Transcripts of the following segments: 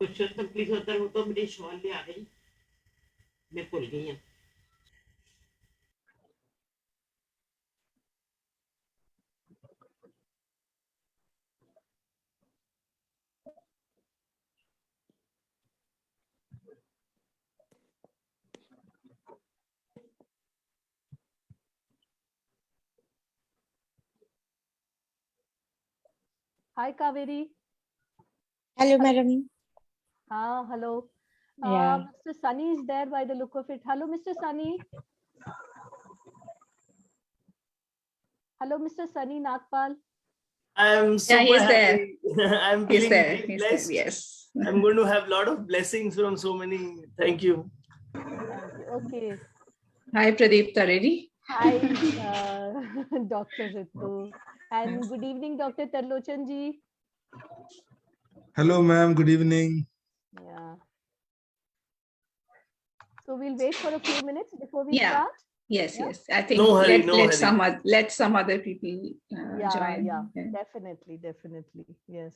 Question complete होता है तो मेरी सवाल भी आ गई, मैं भूल गई हूँ। Hi, Kaveri. Hello, madam. Hello. Yeah. Mr. Sunny is there by the look of it. Hello, Mr. Sunny. Hello, Mr. Sunny Nagpal. I'm super he's happy. I'm He's feeling there. very He's blessed. there. Yes. I'm going to have a lot of blessings from so many. Thank you. Thank you. Okay. Hi, Pradeep Taredi. Hi, Dr. Ritu. And good evening, Dr. Tarlochan ji. Hello, ma'am. Good evening. Yeah. So we'll wait for a few minutes before we Yeah. start. Yes, Yeah? yes. I think No hurry, let some other people join. Yeah, definitely. Yes.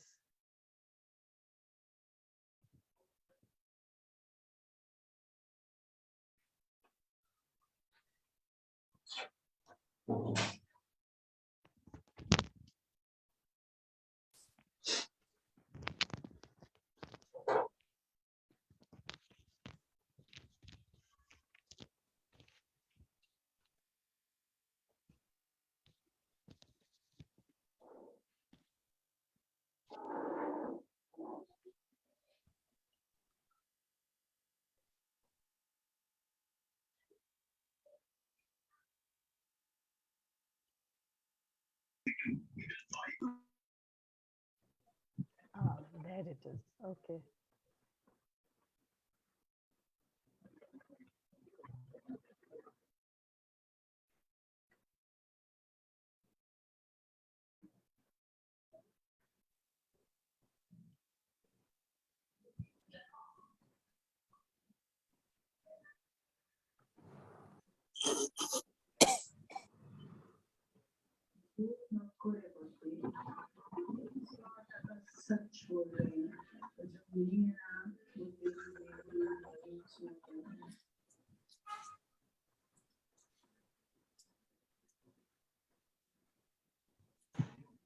There it is. Okay.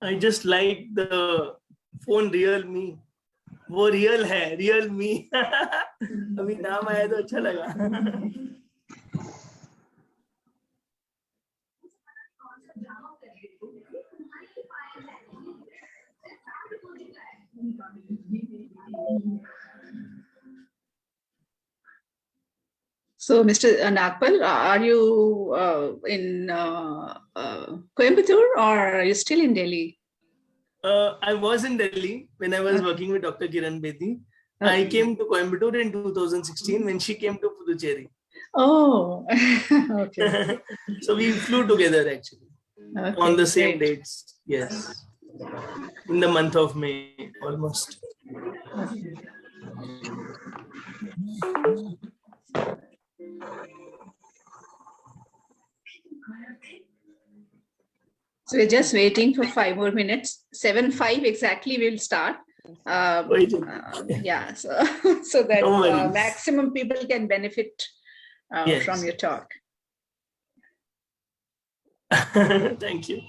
I just like the phone Real Me. वो real है, real me. अभी नाम आया तो अच्छा लगा. So, Mr. Nagpal, are you in Coimbatore or are you still in Delhi? I was in Delhi when I was working with Dr. Kiran Bedi. I came to Coimbatore in 2016 when she came to Puducherry. Oh, okay. So we flew together actually on the same great. dates. Yes, in the month of May almost. So we're just waiting for 5 more minutes. 7:05 exactly we'll start. Yeah, so that No maximum people can benefit Yes. from your talk. Thank you.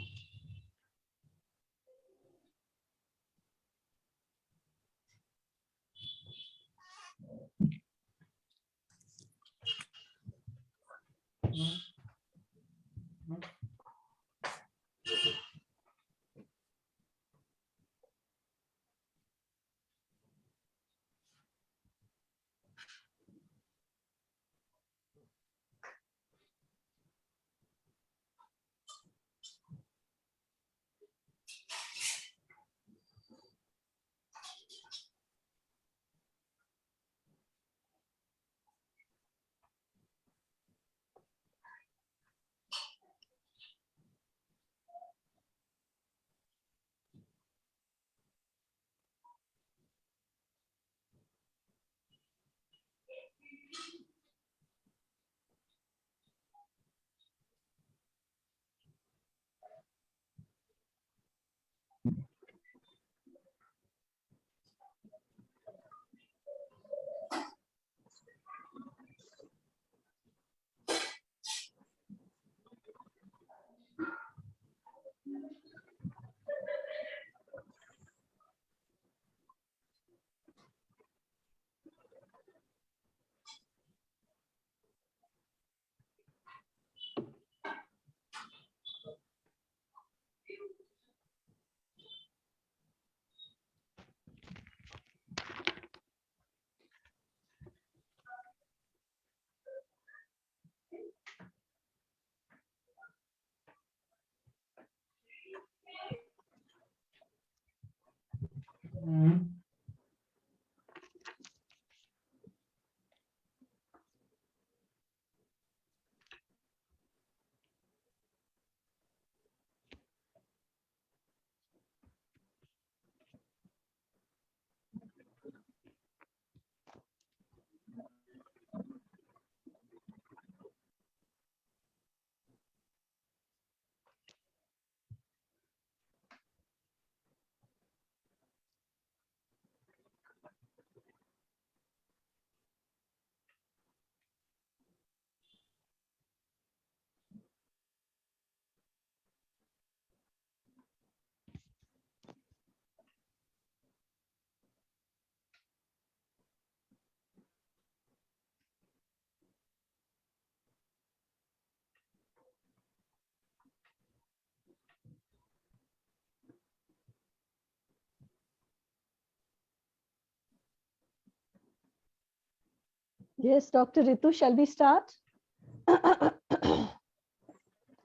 Yes, Dr. Ritu, shall we start?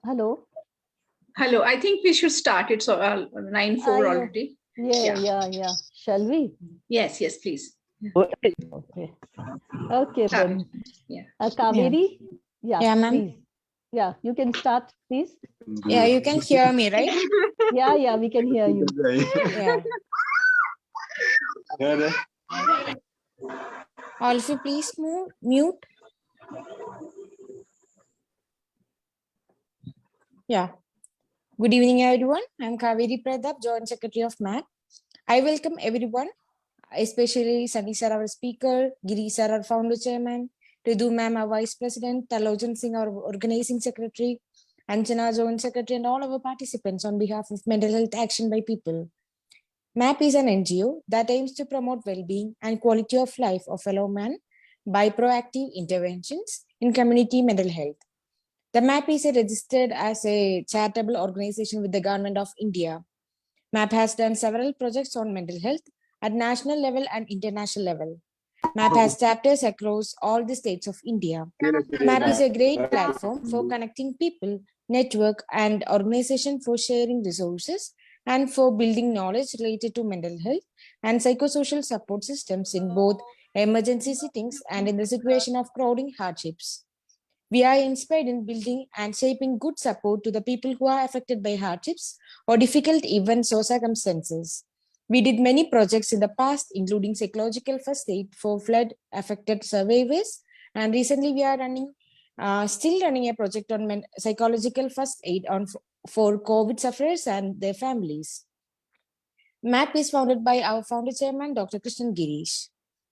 Hello. Hello, I think we should start. It's 9:04 already. Yeah. Shall we? Yes, please. Okay. Okay, Start. then. Yeah. Kaveri? Yeah, ma'am. please. Yeah, you can start, please. Yeah, you can hear me, right? Yeah, we can hear you. Yeah. All of you, please mute. Yeah. Good evening, everyone. I'm Kaveri Pradap, Joint Secretary of MAP. I welcome everyone, especially Sunny sir, our speaker, Giri sir, our founder chairman, Ridu ma'am, our vice president, Talojan Singh, our organizing secretary, Anjana, joint secretary, and all our participants on behalf of Mental Health Action by People. MAP is an NGO that aims to promote well-being and quality of life of fellow man by proactive interventions in community mental health. The MAP is registered as a charitable organization with the Government of India. MAP has done several projects on mental health at national level and international level. MAP has chapters across all the states of India. MAP is a great platform for connecting people, network, and organization for sharing resources and for building knowledge related to mental health and psychosocial support systems in both emergency settings and in the situation of crowding hardships. We are inspired in building and shaping good support to the people who are affected by hardships or difficult events or circumstances. We did many projects in the past, including psychological first aid for flood-affected survivors, and recently we are still running a project on psychological first aid for COVID sufferers and their families. MAP is founded by our founder chairman, Dr. Krishnan Girish.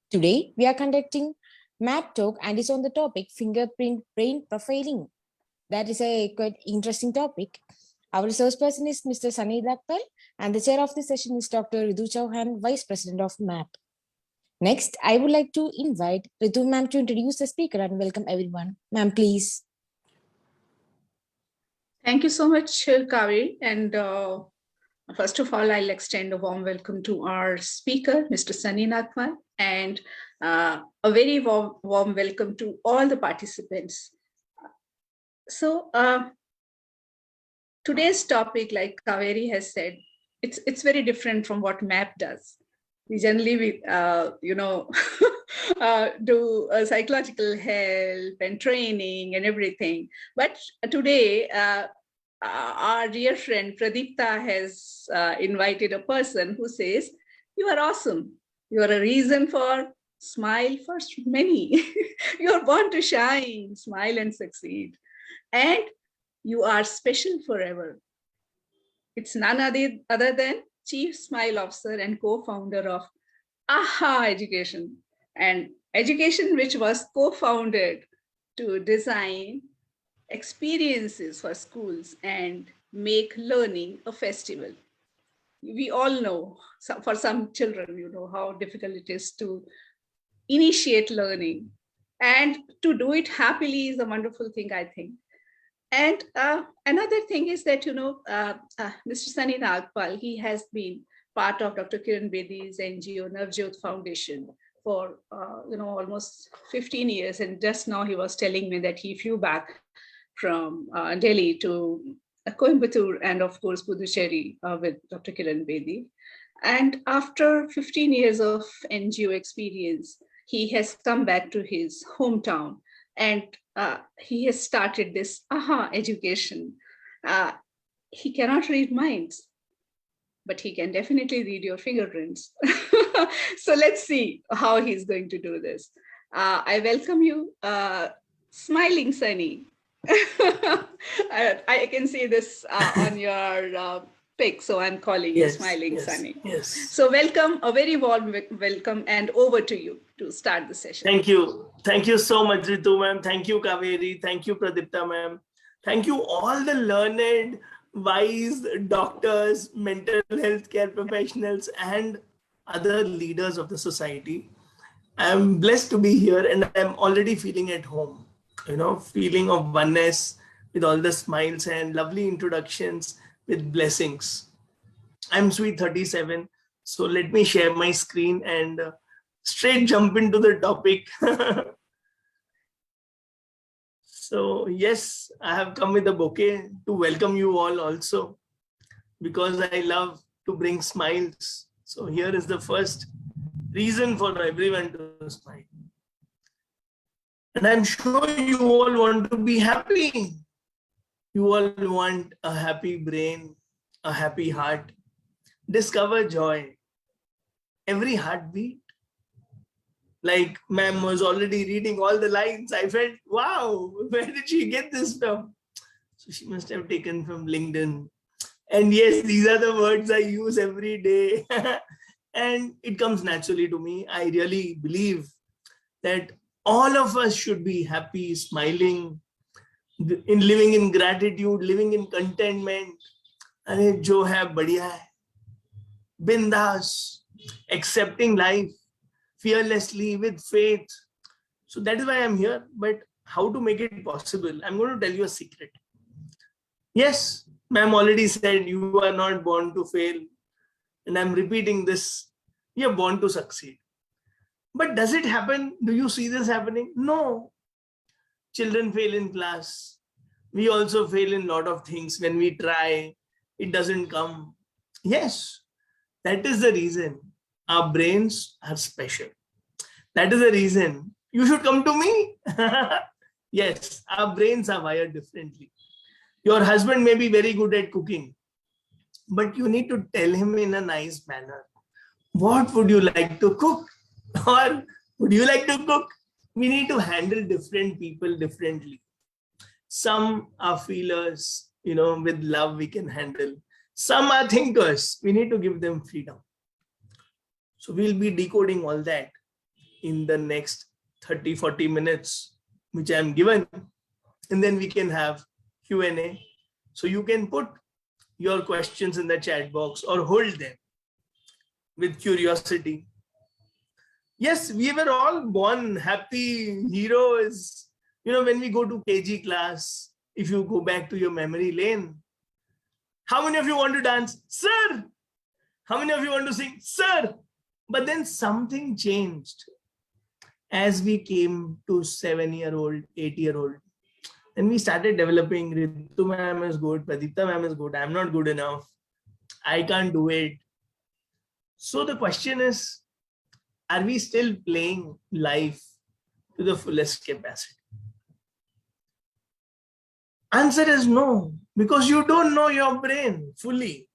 Today, we are conducting MAP talk and is on the topic fingerprint brain profiling. That is a quite interesting topic. Our resource person is Mr. Sunny Dakpal, and the chair of the session is Dr. Ritu Chauhan, Vice President of MAP. Next, I would like to invite Ritu ma'am to introduce the speaker and welcome everyone. Ma'am, please. Thank you so much, Kaveri. And first of all, I'll extend a warm welcome to our speaker, Mr. Sunny Dakpal, and a very warm welcome to all the participants. So today's topic, like Kaveri has said, it's very different from what MAP does. We generally, do psychological help and training and everything. But today, our dear friend Pradipta has invited a person who says, "You are awesome. You are a reason for smile for many. You are born to shine, smile and succeed. And you are special forever." It's none other than Chief Smile Officer and co-founder of AHA Education, and education which was co-founded to design experiences for schools and make learning a festival. We all know, for some children, how difficult it is to initiate learning, and to do it happily is a wonderful thing, I think. And another thing is that, Mr. Sunny Dakpal, he has been part of Dr. Kiran Bedi's NGO Navjot Foundation for, almost 15 years. And just now he was telling me that he flew back from Delhi to Coimbatore and of course Puducherry with Dr. Kiran Bedi. And after 15 years of NGO experience, he has come back to his hometown, and he has started this AHA education. He cannot read minds, but he can definitely read your fingerprints. So let's see how he's going to do this. I welcome you, Smiling Sunny. I can see this on your pic, so I'm calling you Smiling Sunny. Yes. So welcome, a very warm welcome, and over to you to start the session. Thank you. Thank you so much, Ritu ma'am. Thank you, Kaveri. Thank you, Pradipta ma'am. Thank you all the learned, wise doctors, mental health care professionals, and other leaders of the society. I'm blessed to be here, and I'm already feeling at home, feeling of oneness with all the smiles and lovely introductions with blessings. I'm sweet 37, so let me share my screen and straight jump into the topic. So yes, I have come with a bouquet to welcome you all also, because I love to bring smiles. So here is the first reason for everyone to smile. And I'm sure you all want to be happy. You all want a happy brain, a happy heart. Discover joy. Every heartbeat. Like ma'am was already reading all the lines. I felt, wow, where did she get this from? So she must have taken from LinkedIn. And yes, these are the words I use every day. And it comes naturally to me. I really believe that all of us should be happy, smiling, in living in gratitude, living in contentment. अरे जो है बढ़िया है, bindas, accepting life fearlessly with faith. So that is why I'm here. But how to make it possible? I'm going to tell you a secret. Yes, ma'am already said you are not born to fail. And I'm repeating this. You're born to succeed. But does it happen? Do you see this happening? No. Children fail in class. We also fail in a lot of things. When we try, it doesn't come. Yes, that is the reason our brains are special. That is the reason you should come to me. Yes, our brains are wired differently. Your husband may be very good at cooking, but you need to tell him in a nice manner, what would you like to cook? Or would you like to cook? We need to handle different people differently. Some are feelers, with love we can handle. Some are thinkers. We need to give them freedom. So we'll be decoding all that in the next 30-40 minutes, which I'm given. And then we can have Q&A. So you can put your questions in the chat box or hold them with curiosity. Yes, we were all born happy heroes. When we go to KG class, if you go back to your memory lane, how many of you want to dance? Sir! How many of you want to sing? Sir! But then something changed as we came to 7-year-old, 8-year-old. Then we started developing. Ritu ma'am is good, Pradipta ma'am is good. I'm not good enough. I can't do it. So the question is, are we still playing life to the fullest capacity? Answer is no, because you don't know your brain fully.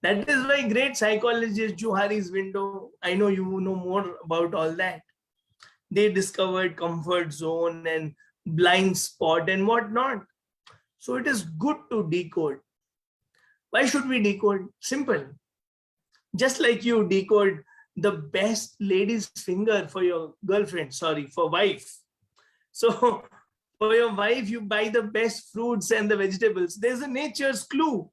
That is why great psychologist Johari's window, I know you know more about all that. They discovered comfort zone and blind spot and whatnot. So it is good to decode. Why should we decode? Simple. Just like you decode the best lady's finger for your girlfriend, for wife. So for your wife, you buy the best fruits and the vegetables. There's a nature's clue.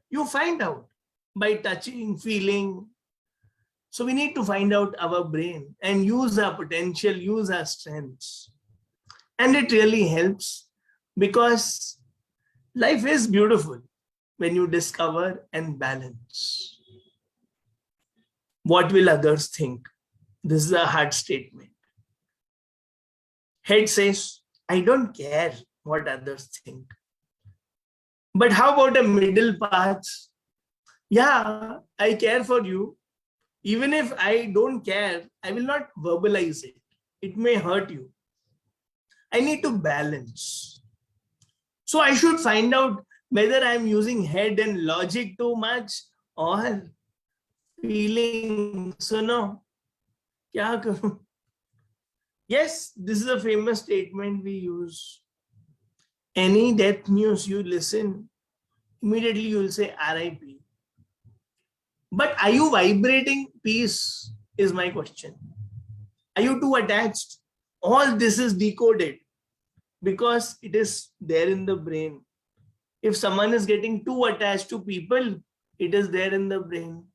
You find out by touching, feeling. So we need to find out our brain and use our potential, use our strengths. And it really helps because life is beautiful when you discover and balance. What will others think? This is a hard statement. Head says, I don't care what others think. But how about a middle path? Yeah, I care for you. Even if I don't care, I will not verbalize it. It may hurt you. I need to balance. So I should find out whether I'm using head and logic too much or feeling. So no, kya karu? Yes, this is a famous statement we use. Any death news you listen, immediately you will say RIP. But are you vibrating peace is my question. Are you too attached? All this is decoded because it is there in the brain. If someone is getting too attached to people, it is there in the brain.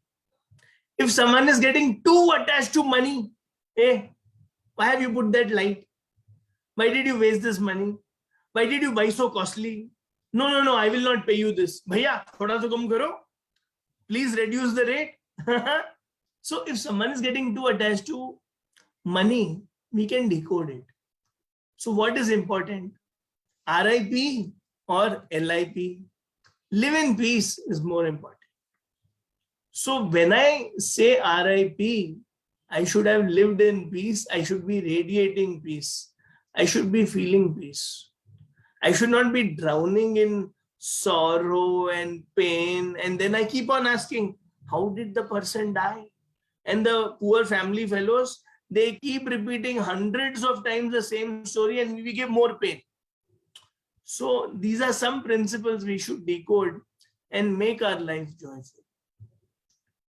If someone is getting too attached to money, hey, why have you put that light? Why did you waste this money? Why did you buy so costly? No, I will not pay you this. Bhaiya, thoda to kam karo. Please reduce the rate. So if someone is getting too attached to money, we can decode it. So what is important? RIP or LIP? Live in peace is more important. So when I say RIP, I should have lived in peace. I should be radiating peace. I should be feeling peace. I should not be drowning in sorrow and pain. And then I keep on asking, how did the person die? And the poor family fellows, they keep repeating hundreds of times the same story and we give more pain. So these are some principles we should decode and make our life joyful.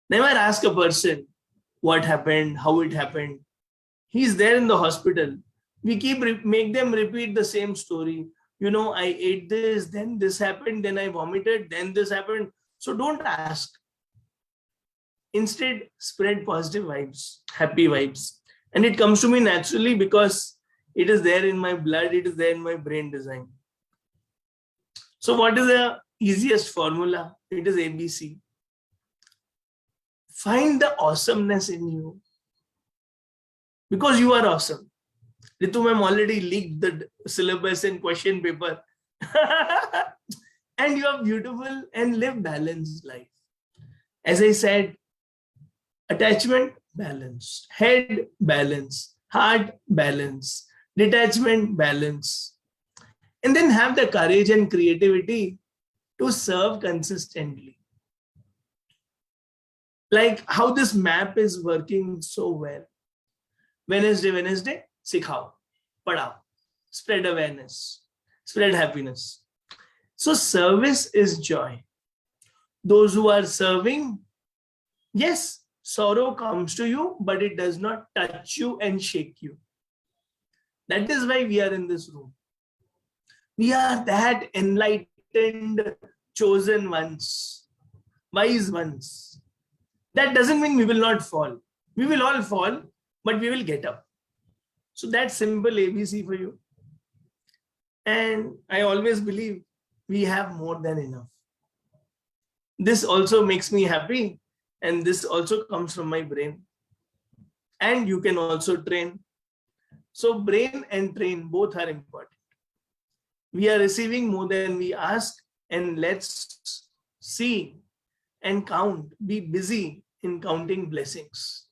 Never ask a person what happened, how it happened. He's there in the hospital. We make them repeat the same story. You know, I ate this, then this happened, then I vomited, then this happened. So don't ask. Instead, spread positive vibes, happy vibes. And it comes to me naturally because it is there in my blood, it is there in my brain design. So what is the easiest formula? It is ABC. Find the awesomeness in you. Because you are awesome. Ritu ma'am already leaked the syllabus and question paper. And you are beautiful and live balanced life. As I said, attachment, balance. Head, balance. Heart, balance. Detachment, balance. And then have the courage and creativity to serve consistently. Like how this map is working so well. Wednesday, sikhao, padhao, spread awareness, spread happiness. So service is joy. Those who are serving, yes, sorrow comes to you, but it does not touch you and shake you. That is why we are in this room. We are that enlightened, chosen ones, wise ones. That doesn't mean we will not fall. We will all fall, but we will get up. So that's simple ABC for you. And I always believe we have more than enough. This also makes me happy. And this also comes from my brain. And you can also train. So brain and train both are important. We are receiving more than we ask. And let's see and count. Be busy in counting blessings.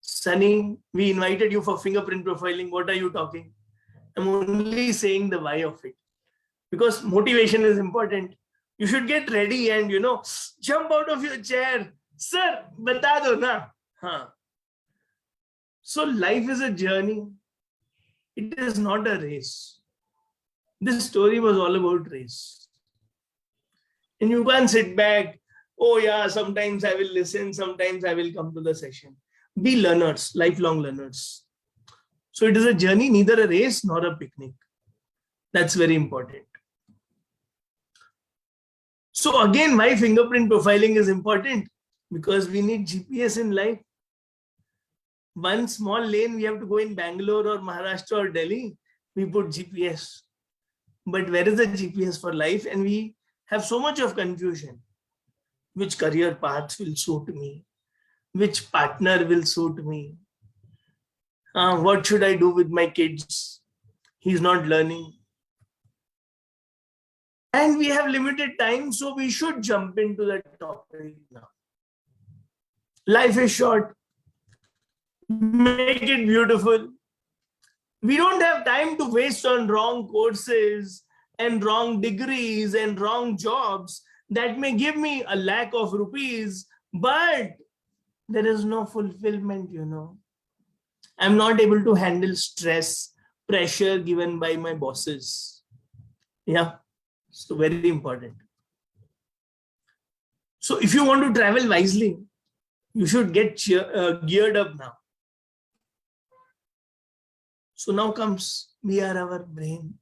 Sunny, we invited you for fingerprint profiling. What are you talking? I'm only saying the why of it. Because motivation is important. You should get ready and, jump out of your chair. Sir, bata do na. Huh. So life is a journey. It is not a race. This story was all about race. And you can't sit back. Oh yeah, sometimes I will listen. Sometimes I will come to the session. Be learners, lifelong learners. So it is a journey, neither a race nor a picnic. That's very important. So again, why fingerprint profiling is important? Because we need GPS in life. One small lane, we have to go in Bangalore or Maharashtra or Delhi, we put GPS. But where is the GPS for life? And we have so much of confusion. Which career paths will suit me? Which partner will suit me? What should I do with my kids? He's not learning. And we have limited time, so we should jump into the topic now. Life is short. Make it beautiful. We don't have time to waste on wrong courses and wrong degrees and wrong jobs that may give me a lakh of rupees, but there is no fulfillment, I'm not able to handle stress, pressure given by my bosses. Yeah, so very important. So if you want to travel wisely, you should get geared up now. So now comes, we are our brain.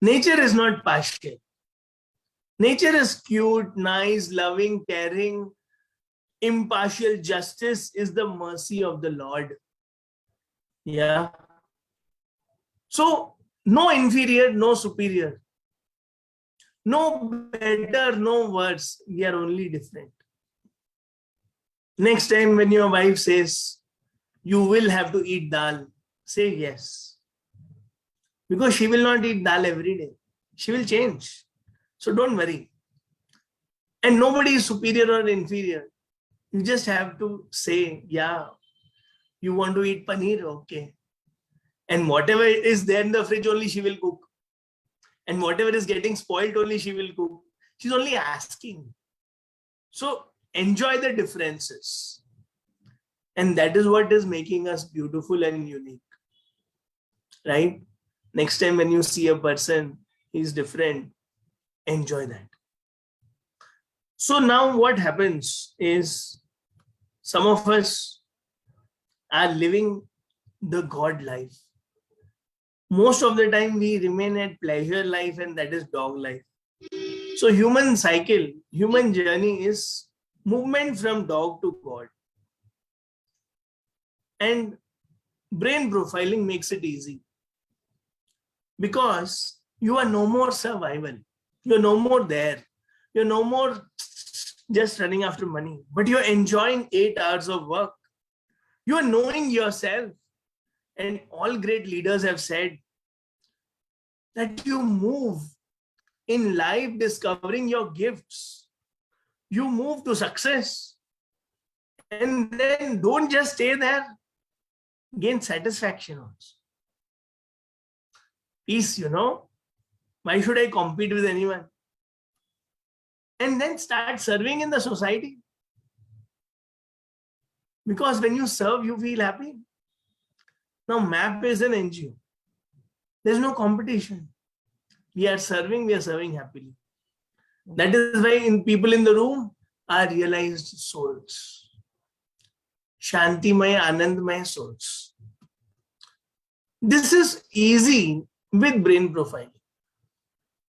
Nature is not partial. Nature is cute, nice, loving, caring. Impartial justice is the mercy of the Lord. Yeah. So no inferior, no superior. No better, no worse. We are only different. Next time when your wife says, you will have to eat dal, say yes. because she will not eat dal every day. She will change. So don't worry. And nobody is superior or inferior. You just have to say, yeah, you want to eat paneer, okay. And whatever is there in the fridge, only she will cook. And whatever is getting spoiled, only she will cook. She's only asking. So enjoy the differences. And that is what is making us beautiful and unique. Right? Next time when you see a person, he's different, enjoy that. So now what happens is some of us are living the God life. Most of the time we remain at pleasure life, and that is dog life. So human cycle, human journey is movement from dog to God. And brain profiling makes it easy because you are no more survival. You're no more there. You're no more just running after money, but you're enjoying 8 hours of work. You're knowing yourself. And all great leaders have said that you move in life discovering your gifts. You move to success. And then don't just stay there. Gain satisfaction also. Peace, Why should I compete with anyone? And then start serving in the society. Because when you serve, you feel happy. Now, MAP is an NGO. There's no competition. We are serving happily. That is why people in the room are realized souls. Shantimaya, Anandmaya souls. This is easy with brain profiling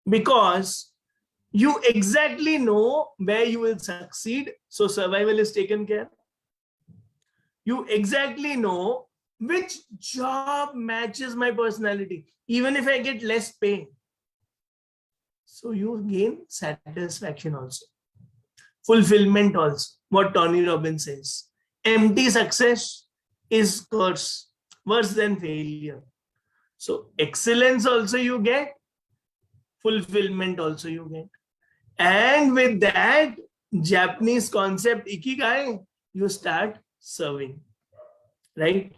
because you exactly know where you will succeed. So survival is taken care. You exactly know which job matches my personality, even if I get less pay. So you gain satisfaction also. Fulfillment also. What Tony Robbins says. Empty success is curse, worse than failure. So excellence also you get. Fulfillment also you get. And with that Japanese concept, ikigai, you start serving. Right?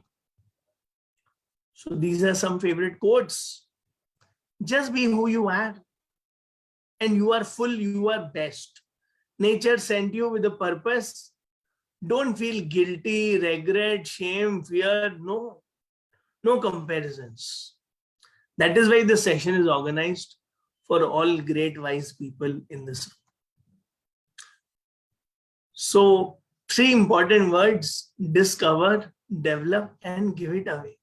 So these are some favorite quotes. Just be who you are. And you are full, you are best. Nature sent you with a purpose. Don't feel guilty, regret, shame, fear. No comparisons. That is why this session is organized for all great wise people in this room. So 3 important words: discover, develop, and give it away.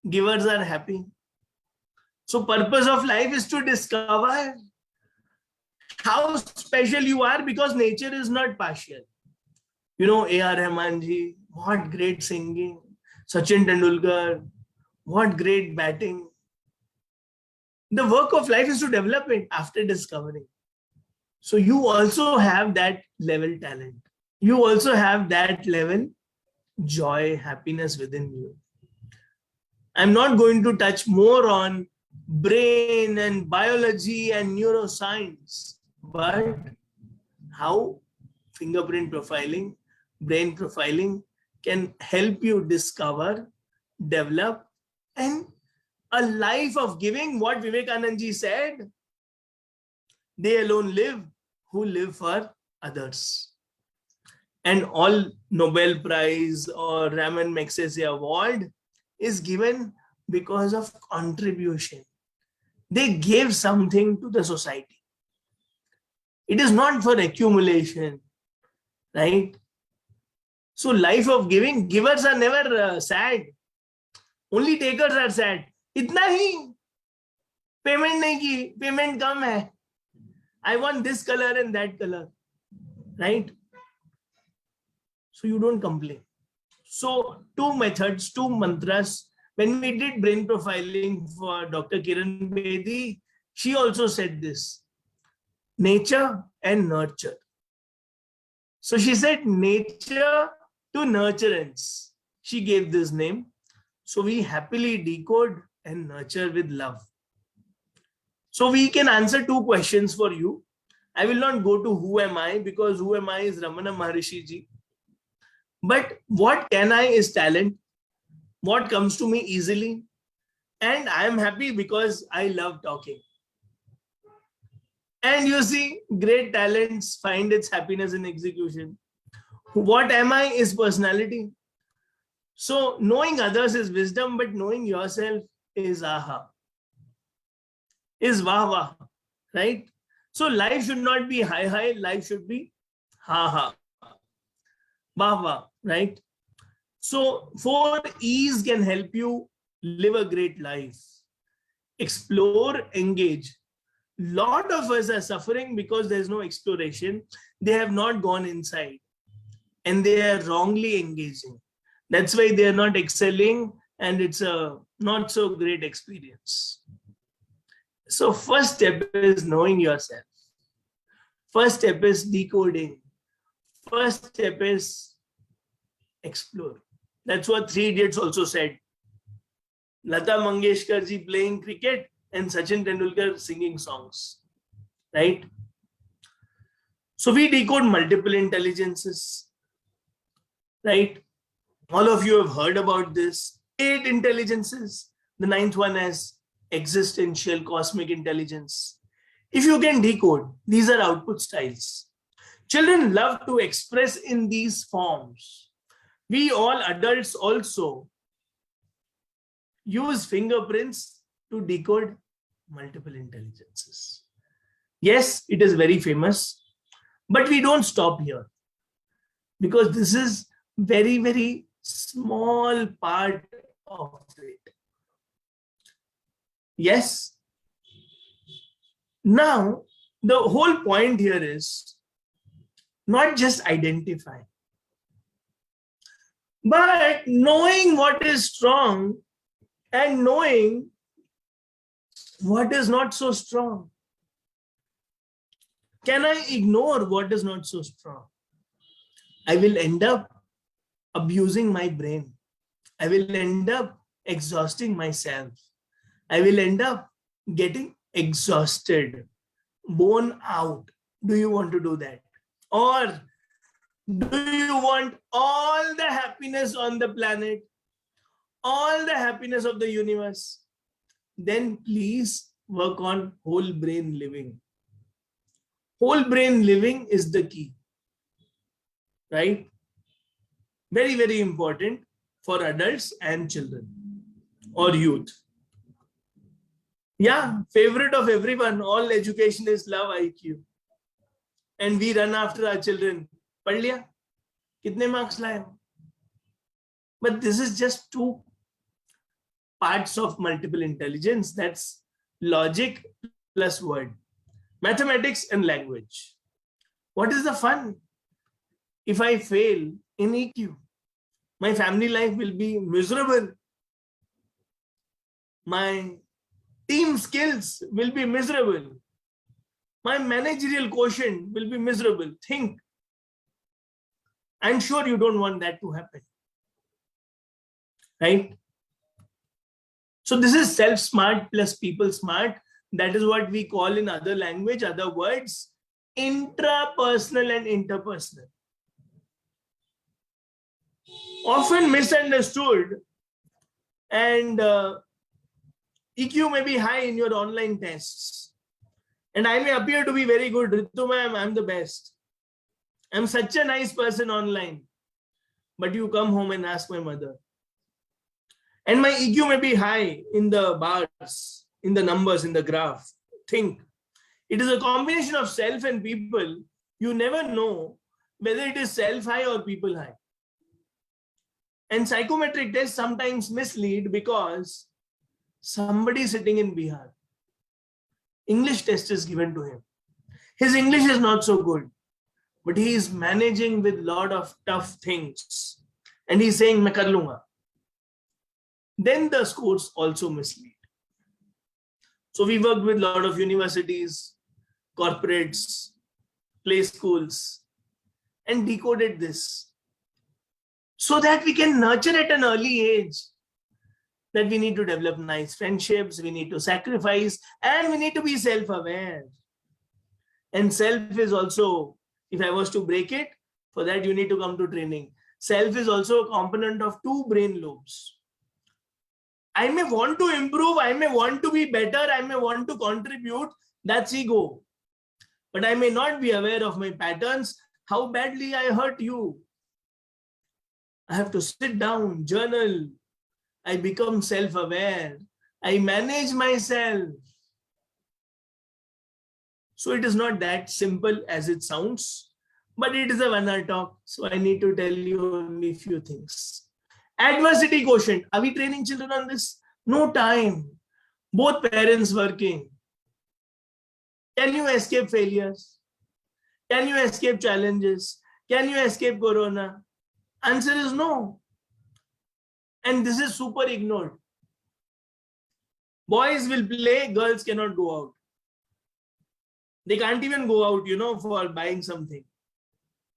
Givers are happy. So purpose of life is to discover how special you are, because nature is not partial. A.R. Rahman ji, what great singing. Sachin Tendulkar, what great batting. The work of life is to develop it after discovering. So you also have that level talent. You also have that level joy, happiness within you. I'm not going to touch more on brain and biology and neuroscience, but how fingerprint profiling, brain profiling can help you discover, develop, and a life of giving. What Vivekanand ji said, they alone live who live for others. And all Nobel Prize or Raman Magsaysay Award is given because of contribution. They gave something to the society. It is not for accumulation, right? So life of giving, givers are never sad. Only takers are sad. Itna hi, payment nahi ki, payment kam hai. I want this color and that color, right? So you don't complain. So 2 methods, 2 mantras. When we did brain profiling for Dr. Kiran Bedi, she also said this: nature and nurture. So she said nature to nurturance. She gave this name. So we happily decode and nurture with love. So we can answer 2 questions for you. I will not go to who am I, because who am I is Ramana Maharishi ji. But what can I is talent. What comes to me easily. And I am happy because I love talking. And you see, great talents find its happiness in execution. What am I is personality. So knowing others is wisdom, but knowing yourself is aha, is wah wah, right? So life should not be hi hi, life should be ha ha, wah wah, right? So 4 E's can help you live a great life. Explore, engage. Lot of us are suffering because there's no exploration. They have not gone inside and they are wrongly engaging. That's why they are not excelling and it's a not so great experience. So first step is knowing yourself. First step is decoding. First step is explore. That's what 3 Idiots also said. Lata Mangeshkar ji playing cricket and Sachin Tendulkar singing songs, right? So we decode multiple intelligences, right? All of you have heard about this. 8 intelligences. The 9th one is existential cosmic intelligence. If you can decode, these are output styles. Children love to express in these forms. We all adults also use fingerprints to decode multiple intelligences. Yes, it is very famous, but we don't stop here because this is very, very small part of it. Yes. Now, the whole point here is not just identify, but knowing what is strong and knowing what is not so strong. Can I ignore what is not so strong? I will end up abusing my brain. I will end up exhausting myself. I will end up getting exhausted, worn out. Do you want to do that? Or do you want all the happiness on the planet, all the happiness of the universe? Then please work on whole brain living. Whole brain living is the key, right? Very, very important for adults and children or youth. Yeah, favorite of everyone, all education is love IQ. And we run after our children. Pad liya? Kitne marks laye? But this is just 2 parts of multiple intelligence. That's logic plus word. Mathematics and language. What is the fun? If I fail in EQ, my family life will be miserable. My team skills will be miserable. My managerial quotient will be miserable. Think. I'm sure you don't want that to happen. Right? So this is self-smart plus people smart. That is what we call in other language, other words, intrapersonal and interpersonal. Often misunderstood, and EQ may be high in your online tests. And I may appear to be very good. Ritu ma'am, I'm the best. I'm such a nice person online. But you come home and ask my mother. And my EQ may be high in the bars, in the numbers, in the graph. Think. It is a combination of self and people. You never know whether it is self high or people high. And psychometric tests sometimes mislead because somebody sitting in Bihar, English test is given to him. His English is not so good, but he is managing with a lot of tough things. And he's saying, "Main kar lunga." Then the scores also mislead. So we worked with a lot of universities, corporates, play schools, and decoded this so that we can nurture at an early age that we need to develop nice friendships, we need to sacrifice, and we need to be self-aware. And self is also, if I was to break it, for that you need to come to training. Self is also a component of 2 brain lobes. I may want to improve, I may want to be better, I may want to contribute, that's ego. But I may not be aware of my patterns, how badly I hurt you. I have to sit down, journal. I become self-aware. I manage myself. So it is not that simple as it sounds, but it is a 1 hour talk. So I need to tell you only a few things. Adversity quotient. Are we training children on this? No time. Both parents working. Can you escape failures? Can you escape challenges? Can you escape corona? Answer is no. And this is super ignored. Boys will play, girls cannot go out. They can't even go out, for buying something.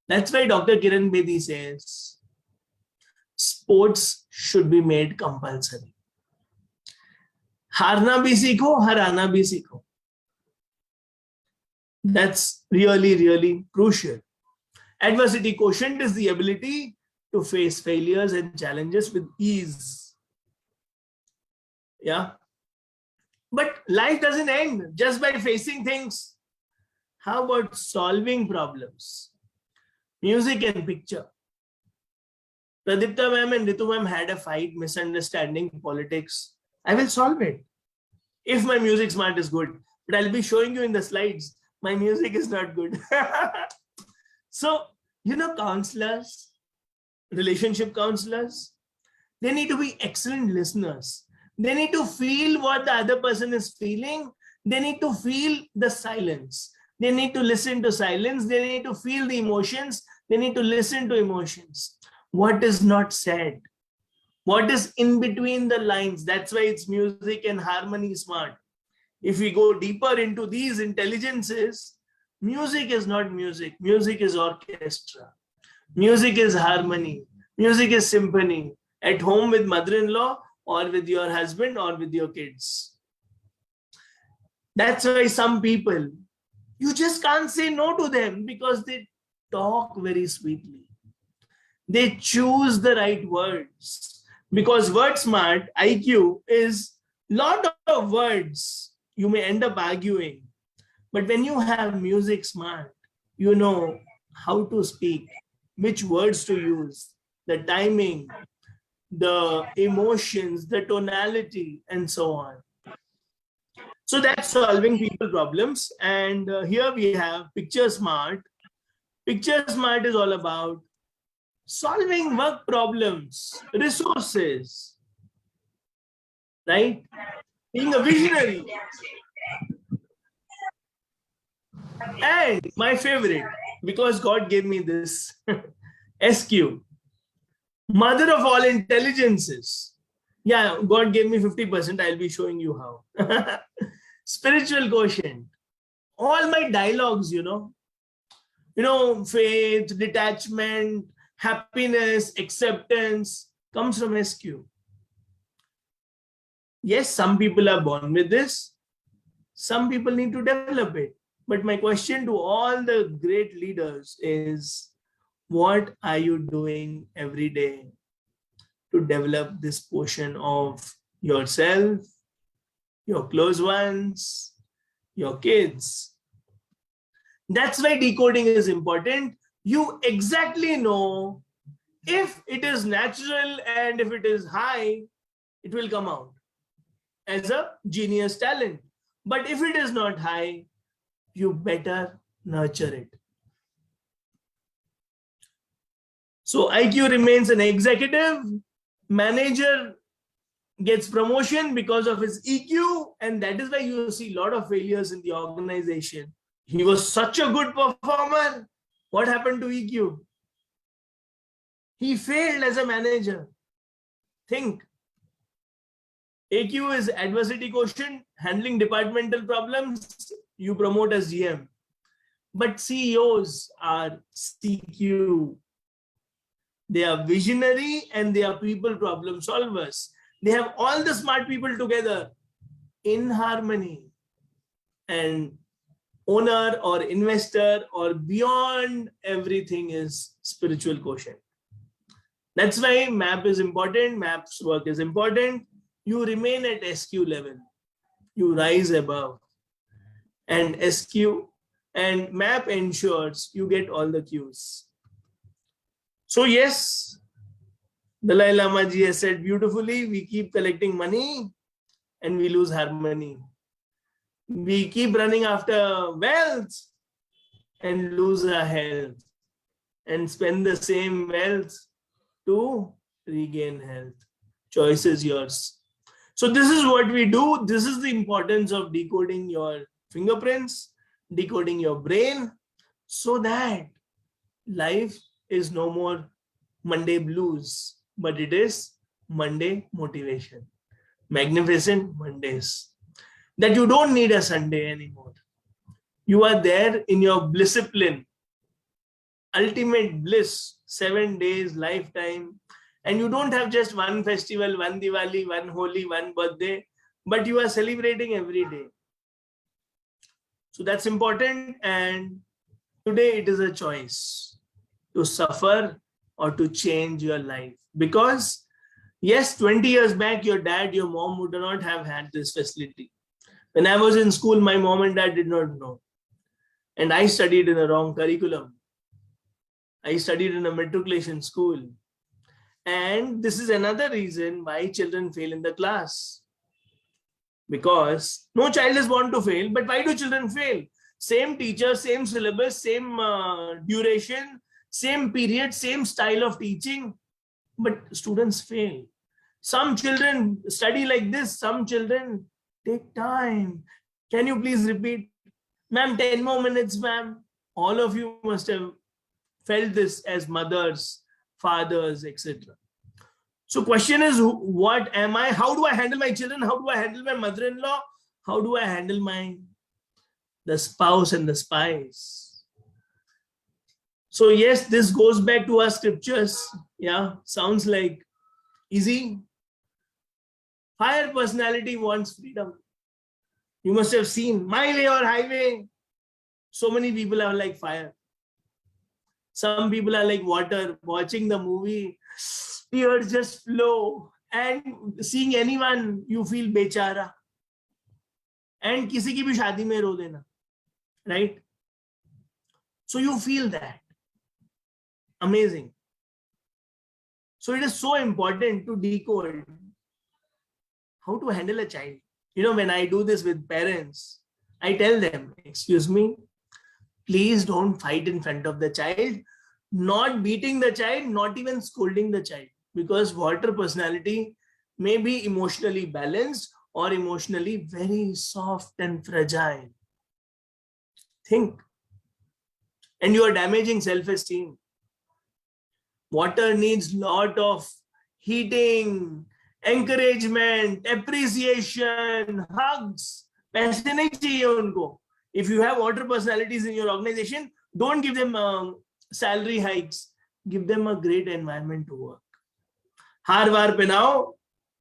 That's why Dr. Kiran Bedi says, sports should be made compulsory. हारना भी सीखो, हराना भी सीखो. That's really, really crucial. Adversity quotient is the ability to face failures and challenges with ease. Yeah. But life doesn't end just by facing things. How about solving problems? Music and picture. Pradipta ma'am and Ritu ma'am had a fight, misunderstanding, politics. I will solve it. If my music smart is good, but I'll be showing you in the slides, my music is not good. So, counselors, relationship counselors, they need to be excellent listeners. They need to feel what the other person is feeling. They need to feel the silence. They need to listen to silence. They need to feel the emotions. They need to listen to emotions. What is not said? What is in between the lines? That's why it's music and harmony smart. If we go deeper into these intelligences, music is not music. Music is orchestra. Music is harmony. Music is symphony. At home with mother-in-law or with your husband or with your kids. That's why some people, you just can't say no to them because they talk very sweetly. They choose the right words. Because word smart, IQ, is lot of words. You may end up arguing. But when you have music smart, you know how to speak, which words to use, the timing, the emotions, the tonality, and so on. So that's solving people problems. And here we have picture smart. Picture smart is all about solving work problems, resources, right? Being a visionary. And my favorite, because God gave me this SQ, mother of all intelligences. Yeah, God gave me 50%. I'll be showing you how. Spiritual quotient. All my dialogues, faith, detachment, happiness, acceptance comes from SQ. Yes, some people are born with this. Some people need to develop it. But my question to all the great leaders is, what are you doing every day to develop this portion of yourself, your close ones, your kids? That's why decoding is important. You exactly know if it is natural and if it is high, it will come out as a genius talent. But if it is not high, you better nurture it. So IQ remains an executive. Manager gets promotion because of his EQ. And that is why you see a lot of failures in the organization. He was such a good performer. What happened to EQ? He failed as a manager. Think. AQ is adversity quotient, handling departmental problems. You promote as GM. But CEOs are CQ. They are visionary and they are people problem solvers. They have all the smart people together in harmony. And owner or investor or beyond everything is spiritual quotient. That's why map is important. Map's work is important. You remain at SQ level. You rise above. And SQ and map ensures you get all the cues. So yes, Dalai Lama ji has said beautifully, we keep collecting money and we lose harmony. We keep running after wealth and lose our health and spend the same wealth to regain health. Choice is yours. So this is what we do. This is the importance of decoding your fingerprints, decoding your brain, so that life is no more Monday blues, but it is Monday motivation. Magnificent Mondays. That you don't need a Sunday anymore. You are there in your discipline, ultimate bliss, 7 days, lifetime. And you don't have just one festival, one Diwali, one Holi, one birthday, but you are celebrating every day. So that's important. And today it is a choice to suffer or to change your life. Because yes, 20 years back, your dad, your mom would not have had this facility. When I was in school, my mom and dad did not know. And I studied in a wrong curriculum. I studied in a matriculation school. And this is another reason why children fail in the class. Because no child is born to fail, but why do children fail? Same teacher, same syllabus, same duration, same period, same style of teaching, but students fail. Some children study like this, some children take time. Can you please repeat? Ma'am, 10 more minutes, ma'am. All of you must have felt this as mothers, fathers, etc. So question is, what am I? How do I handle my children? How do I handle my mother-in-law? How do I handle the spouse and the spies? So yes, this goes back to our scriptures. Yeah, sounds like easy. Fire personality wants freedom. You must have seen My Way or Highway. So many people are like fire. Some people are like water. Watching the movie, tears just flow. And seeing anyone, you feel bechara. And kisi ki bhi shaadi mein ro dena. Right? So you feel that. Amazing. So it is so important to decode how to handle a child. You know, when I do this with parents, I tell them, excuse me, please don't fight in front of the child, not beating the child, not even scolding the child, because water personality may be emotionally balanced or emotionally very soft and fragile. Think. And you are damaging self-esteem. Water needs lot of heating, encouragement, appreciation, hugs. पैसे नहीं चाहिए उनको. If you have water personalities in your organization, don't give them salary hikes. Give them a great environment to work. हार वार पहनाओ,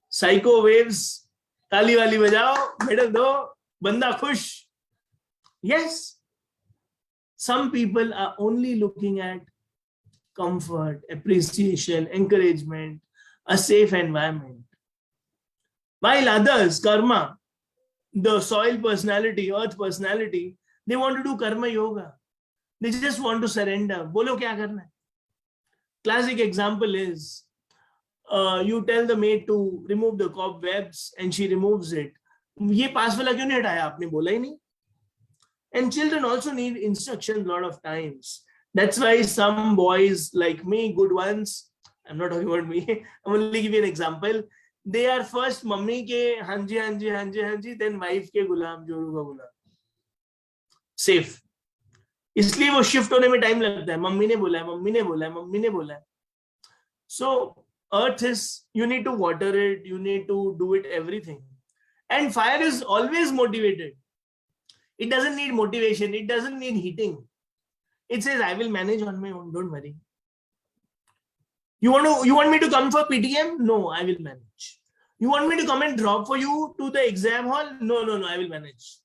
psycho waves, ताली वाली बजाओ, medal दो, बंदा खुश. Yes. Some people are only looking at comfort, appreciation, encouragement, a safe environment. While others, karma, the soil personality, earth personality, they want to do karma yoga. They just want to surrender. Bolo kya karna hai? Classic example is, you tell the maid to remove the cobwebs and she removes it. ये पास वाला क्यों नहीं हटाया? आपने बोला ही नहीं. And children also need instructions a lot of times. That's why some boys like me, good ones, I'm not talking about me, I'm only give you an example. They are first mummy ke hanji, hanji, hanji, hanji, then wife ke gulam, joru ka gulam. Safe. इसलिए वो shift होने में time लगता है. Mummy ने बोला है, mummy ने बोला है, मम्मी ने बोला है. So earth is, you need to water it, you need to do it everything. And fire is always motivated. It doesn't need motivation. It doesn't need heating. It says, I will manage on my own. Don't worry. You want me to come for PTM? No, I will manage. You want me to come and drop for you to the exam hall? No, I will manage.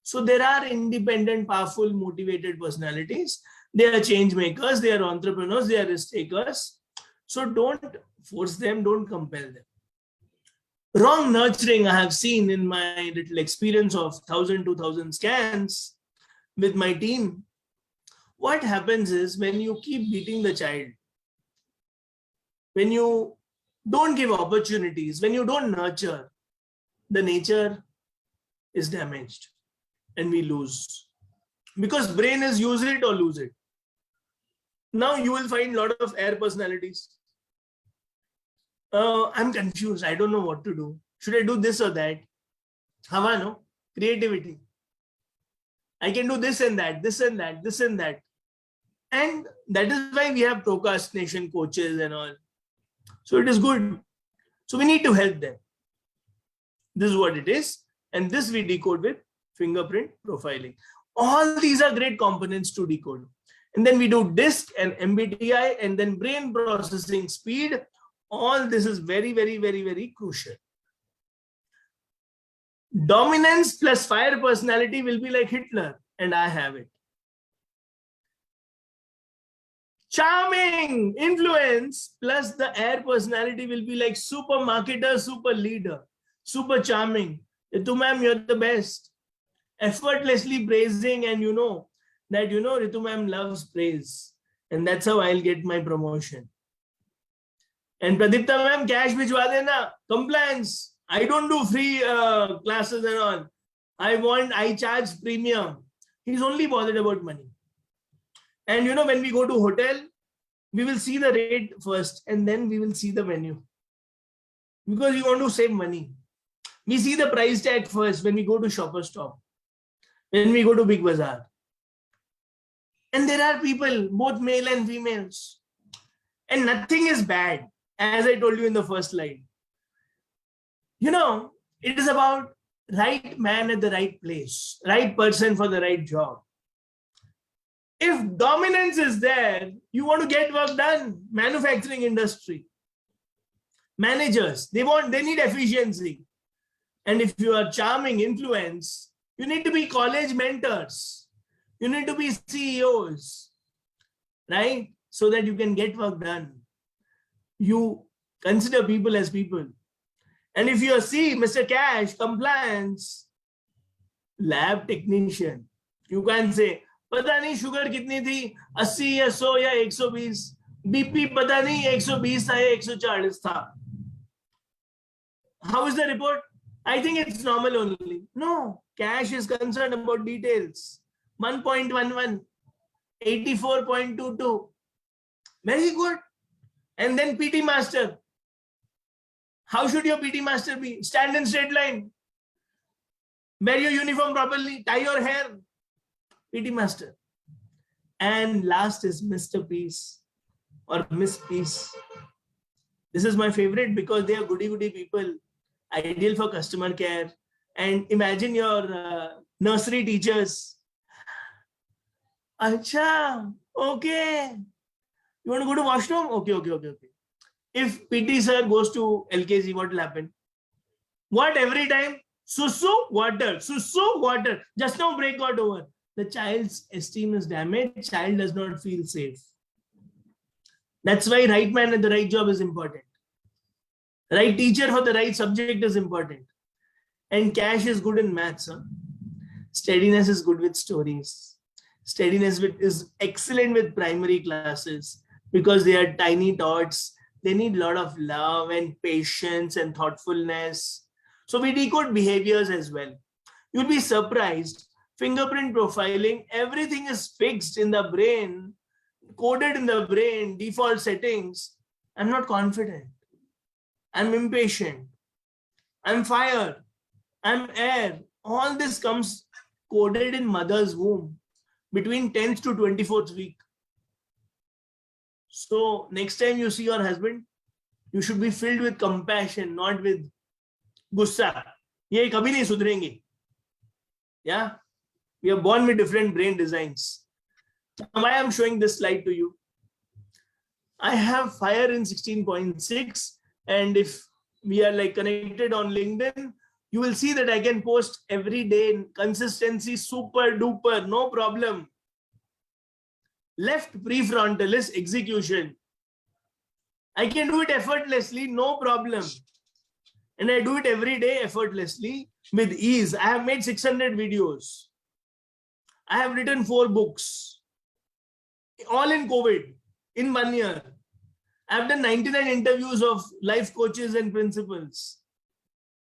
So there are independent, powerful, motivated personalities. They are change makers, they are entrepreneurs, they are risk takers. So don't force them, don't compel them. Wrong nurturing, I have seen in my little experience of 1,000-2,000 scans with my team. What happens is when you keep beating the child, when you don't give opportunities, when you don't nurture, the nature is damaged and we lose. Because brain is use it or lose it. Now you will find a lot of air personalities. I'm confused. I don't know what to do. Should I do this or that? Havano, creativity. I can do this and that, this and that, this and that. And that is why we have procrastination coaches and all. So it is good. So we need to help them. This is what it is. And this we decode with fingerprint profiling. All these are great components to decode. And then we do DISC and MBTI and then brain processing speed. All this is very, very, very, very crucial. Dominance plus fire personality will be like Hitler, and I have it. Charming influence plus the air personality will be like super marketer, super leader, super charming. Ritu ma'am, you're the best. Effortlessly praising, and you know that Ritu ma'am loves praise, and that's how I'll get my promotion. And Pradipta ma'am, cash bhijwa dena, compliance. I don't do free classes and all. I charge premium. He's only bothered about money. And when we go to hotel, we will see the rate first and then we will see the menu. Because we want to save money. We see the price tag first when we go to Shoppers Stop. When we go to Big Bazaar. And there are people, both male and females. And nothing is bad, as I told you in the first slide. It is about right man at the right place, right person for the right job. If dominance is there, you want to get work done. Manufacturing industry, managers, they need efficiency. And if you are charming influence, you need to be college mentors. You need to be CEOs, right? So that you can get work done. You consider people as people. And if you see Mr. Cash, compliance, lab technician, you can say, पता नहीं sugar कितनी थी 80 या 100 या 120 BP पता नहीं 120 था या 140 था. How is the report? I think it's normal only. No, Cash is concerned about details. 1.11, 84.22. Very good. And then PT master. How should your PT master be? Stand in straight line. Wear your uniform properly. Tie your hair. PT master. And last is Mr. Peace or Miss Peace. This is my favorite because they are goody people, ideal for customer care. And imagine your nursery teachers. Acha, okay. You want to go to washroom? Okay. If PT sir goes to LKG, what will happen? What every time? Susu, water. Susu, water. Just now break got over. The child's esteem is damaged. Child does not feel safe. That's why right man at the right job is important. Right teacher for the right subject is important. And Cash is good in maths. Huh? Steadiness is good with stories. Steadiness is excellent with primary classes because they are tiny tots. They need a lot of love and patience and thoughtfulness. So we decode behaviors as well. You'll be surprised. Fingerprint profiling, everything is fixed in the brain, coded in the brain, default settings. I'm not confident. I'm impatient. I'm fire. I'm air. All this comes coded in mother's womb between 10th to 24th week. So next time you see your husband, you should be filled with compassion, not with gussa. Ye kabhi nahi sudhrenge. Yeah. We are born with different brain designs. Why I'm showing this slide to you. I have fire in 16.6. And if we are like connected on LinkedIn, you will see that I can post every day. Consistency, super duper, no problem. Left prefrontal is execution. I can do it effortlessly, no problem. And I do it every day effortlessly with ease. I have made 600 videos. I have written 4 books, all in COVID, in 1 year. I have done 99 interviews of life coaches and principals.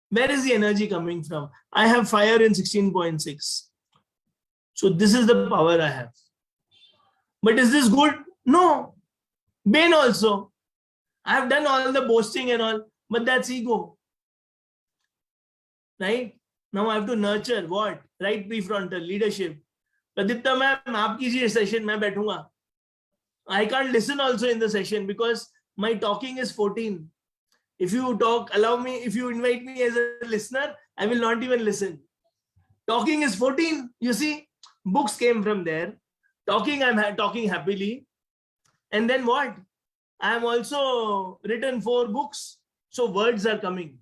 Where is the energy coming from? I have fire in 16.6. So this is the power I have. But is this good? No. Bane also. I have done all the boasting and all, but that's ego. Right? Now I have to nurture what? Right prefrontal, leadership. Pradipta ma'am, aap kijiye session, main baithunga. I can't listen also in the session because my talking is 14. If you talk, allow me, if you invite me as a listener, I will not even listen. Talking is 14. You see, books came from there. Talking, I'm talking happily. And then what? I have also written 4 books. So words are coming.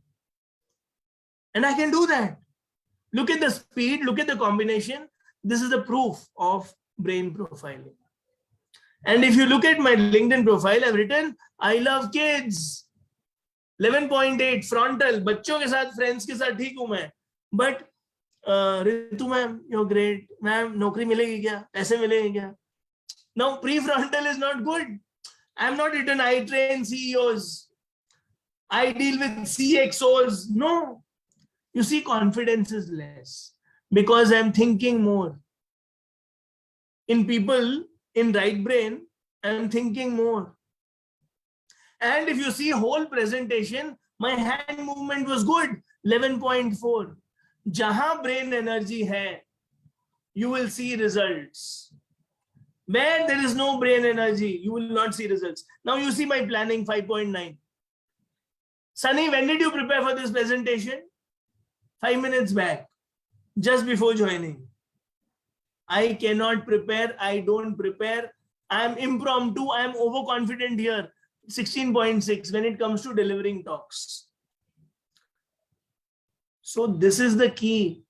And I can do that. Look at the speed, look at the combination. This is the proof of brain profiling. And if you look at my LinkedIn profile, I've written, I love kids. 11.8 frontal, बच्चों के साथ friends के साथ ठीक हूँ मैं. But Ritu ma'am, you're great. Ma'am, नौकरी मिलेगी क्या? पैसे मिलेंगे क्या? Now prefrontal is not good. I'm not written I train CEOs. I deal with CXOs. No. You see, confidence is less because I'm thinking more. In people, in right brain, I'm thinking more. And if you see whole presentation, my hand movement was good, 11.4. Jahan brain energy hai, you will see results. Where there is no brain energy, you will not see results. Now you see my planning, 5.9. Sunny, when did you prepare for this presentation? 5 minutes back, just before joining. I cannot prepare, I don't prepare. I'm impromptu, I'm overconfident here. 16.6 when it comes to delivering talks. So this is the key.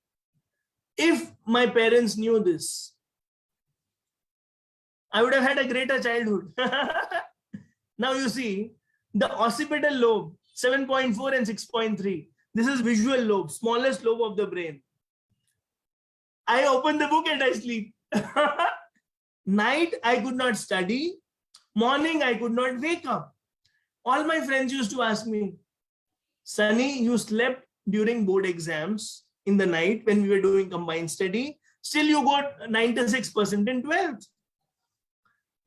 If my parents knew this, I would have had a greater childhood. Now you see the occipital lobe, 7.4 and 6.3. This is visual lobe, smallest lobe of the brain. I open the book and I sleep. Night, I could not study. Morning, I could not wake up. All my friends used to ask me, Sunny, you slept during board exams in the night when we were doing combined study. Still, you got 96% in 12th.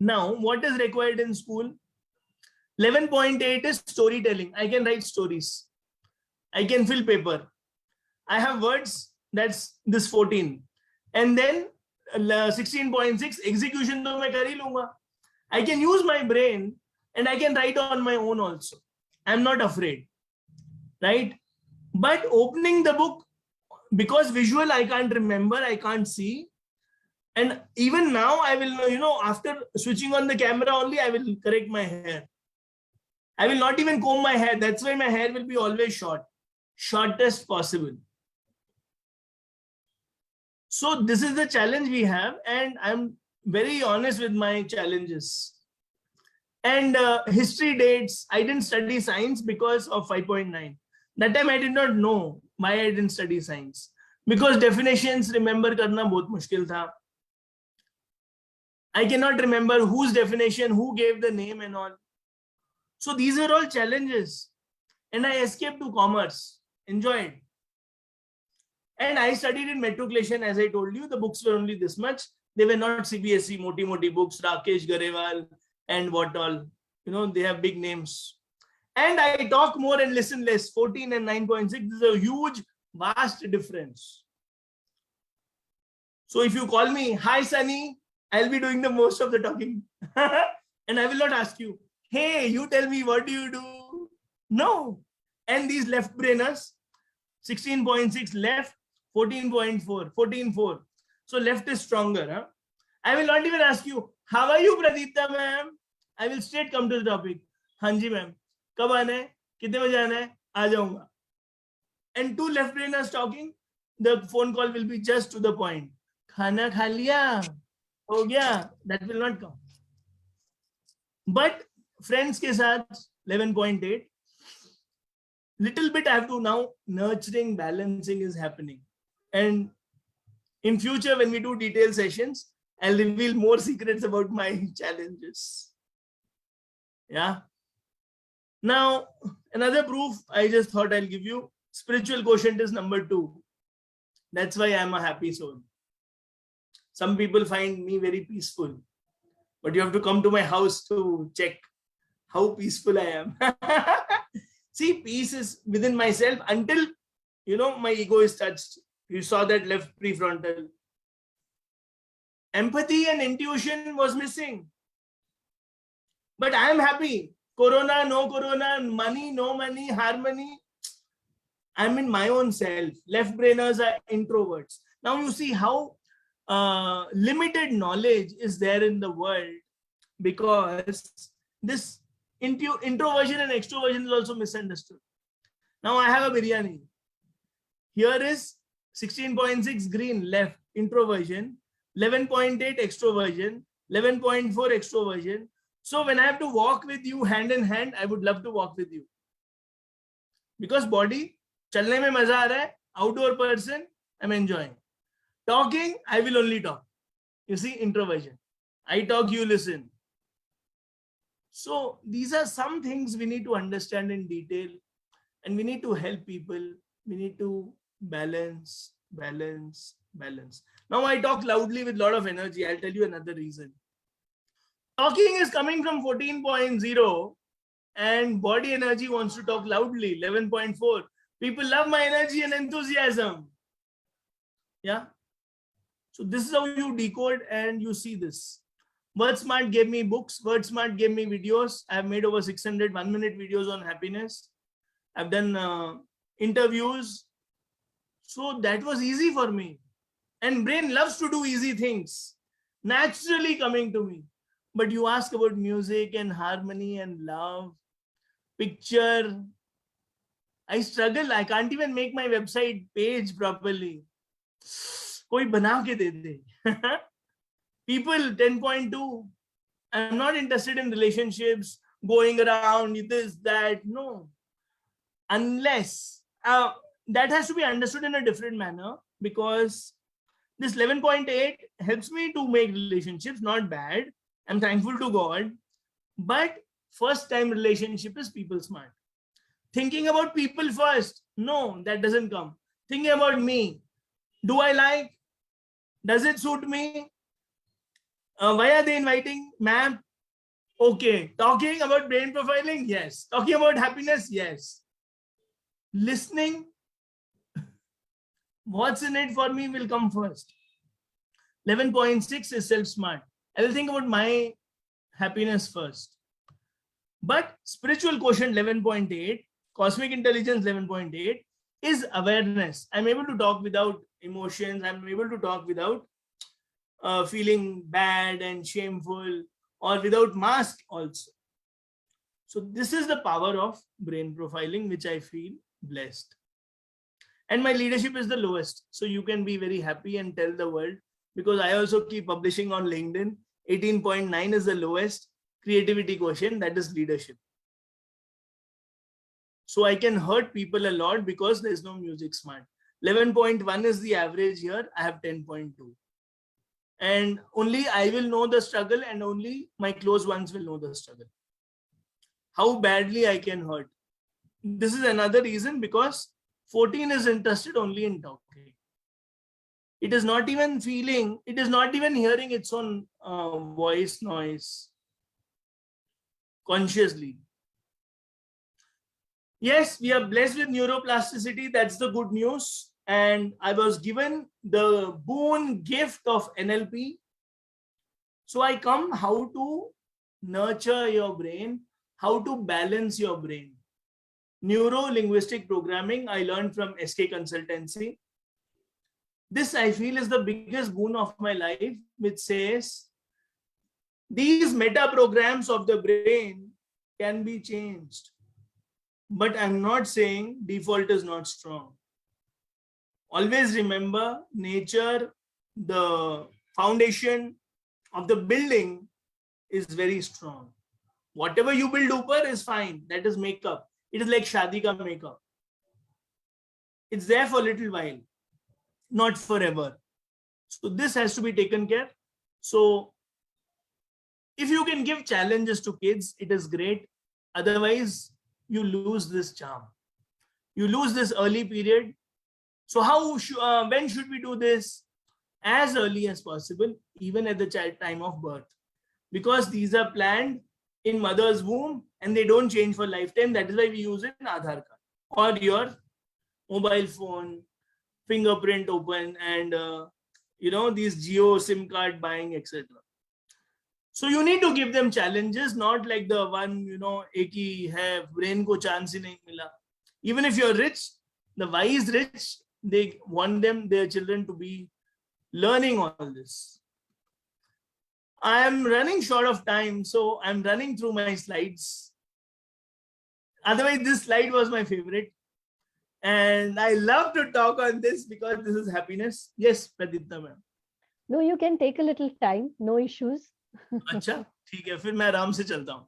Now, what is required in school? 11.8 is storytelling. I can write stories. I can fill paper. I have words, that's this 14. And then 16.6, execution to main kar hi lunga. I can use my brain and I can write on my own also. I'm not afraid, right? But opening the book, because visual, I can't remember, I can't see. And even now I will, after switching on the camera only, I will correct my hair. I will not even comb my hair. That's why my hair will be always short, shortest possible. So this is the challenge we have, and I'm very honest with my challenges. And history dates, I didn't study science because of 5.9. That time I did not know why I didn't study science. Because definitions remember karna bahut mushkil tha. I cannot remember whose definition, who gave the name and all. So these are all challenges. And I escaped to commerce, enjoyed. And I studied in matriculation, as I told you. The books were only this much. They were not CBSE, moti books, Rakesh Garewal and what all. They have big names. And I talk more and listen less. 14 and 9.6. This is a huge, vast difference. So if you call me, hi Sunny, I'll be doing the most of the talking. And I will not ask you, hey, you tell me, what do you do? No. And these left brainers, 16.6 left, 14.4, 14.4. So left is stronger. Huh? I will not even ask you, how are you, Pradipta ma'am? I will straight come to the topic. Hanji ma'am, kab aana hai? Kitne baje aana hai? आ जाऊंगा. And two left brainers talking, the phone call will be just to the point. खाना खा लिया, हो गया. That will not come. But friends के साथ 11.8, little bit I have to now nurturing, balancing is happening. And in future, when we do detailed sessions, I'll reveal more secrets about my challenges. Yeah. Now, another proof I just thought I'll give you. Spiritual quotient is number 2. That's why I'm a happy soul. Some people find me very peaceful, but you have to come to my house to check how peaceful I am. See, peace is within myself until, my ego is touched. You saw that left prefrontal. Empathy and intuition was missing. But I am happy. Corona, no corona, money, no money, harmony. I'm in my own self. Left brainers are introverts. Now you see how limited knowledge is there in the world, because this introversion and extroversion is also misunderstood. Now I have a biryani. Here is 16.6 green left, introversion, 11.8 extroversion, 11.4 extroversion. So when I have to walk with you hand in hand, I would love to walk with you. Because body, chalne mein maza aa raha hai, outdoor person, I'm enjoying. Talking, I will only talk. You see, introversion. I talk, you listen. So these are some things we need to understand in detail, and we need to help people. We need to balance. Now I talk loudly with a lot of energy. I'll tell you another reason. Talking is coming from 14.0 and body energy wants to talk loudly, 11.4. People love my energy and enthusiasm. Yeah. So this is how you decode and you see this. WordSmart gave me books. WordSmart gave me videos. I've made over 600 1-minute videos on happiness. I've done interviews. So that was easy for me. And brain loves to do easy things, naturally coming to me. But you ask about music and harmony and love, picture. I struggle. I can't even make my website page properly. Koi bana ke de de. People 10.2. I'm not interested in relationships, going around, this, that. No. Unless that has to be understood in a different manner, because this 11.8 helps me to make relationships, not bad. I'm thankful to God. But first time relationship is people smart. Thinking about people first. No, that doesn't come. Thinking about me. Do I like? Does it suit me? Why are they inviting? Ma'am? Okay. Talking about brain profiling? Yes. Talking about happiness? Yes. Listening? What's in it for me will come first. 11.6 is self-smart. I will think about my happiness first. But spiritual quotient 11.8, cosmic intelligence 11.8 is awareness. I'm able to talk without emotions. I'm able to talk without feeling bad and shameful, or without mask also. So this is the power of brain profiling, which I feel blessed. And my leadership is the lowest. So you can be very happy and tell the world, because I also keep publishing on LinkedIn. 18.9 is the lowest creativity quotient, that is leadership. So I can hurt people a lot because there's no music smart. 11.1 is the average here. I have 10.2. And only I will know the struggle, and only my close ones will know the struggle. How badly I can hurt. This is another reason, because 14 is interested only in talking. It is not even feeling, it is not even hearing its own voice noise consciously. Yes, we are blessed with neuroplasticity. That's the good news. And I was given the boon gift of NLP. So I come how to nurture your brain, how to balance your brain. Neuro-linguistic programming, I learned from SK Consultancy. This I feel is the biggest boon of my life, which says these meta programs of the brain can be changed. But I'm not saying default is not strong. Always remember, nature, the foundation of the building is very strong. Whatever you build upar is fine. That is makeup. It is like shadi ka makeup. It's there for a little while, not forever. So this has to be taken care. So if you can give challenges to kids, it is great. Otherwise, you lose this charm. You lose this early period. So when should we do this? As early as possible, even at the time of birth. Because these are planned in mother's womb and they don't change for lifetime. That is why we use an Aadhaar card or your mobile phone, fingerprint open, and these Geo SIM card buying, etc. So you need to give them challenges, not like the one, एक ही है, brain को chance ही नहीं मिला. Even if you're rich, the wise rich, they want their children to be learning all this. I am running short of time, so I'm running through my slides. Otherwise, this slide was my favorite. And I love to talk on this because this is happiness. Yes, Pradipta ma'am. No, you can take a little time. No issues. अच्छा, ठीक है, फिर मैं आराम से चलता हूँ.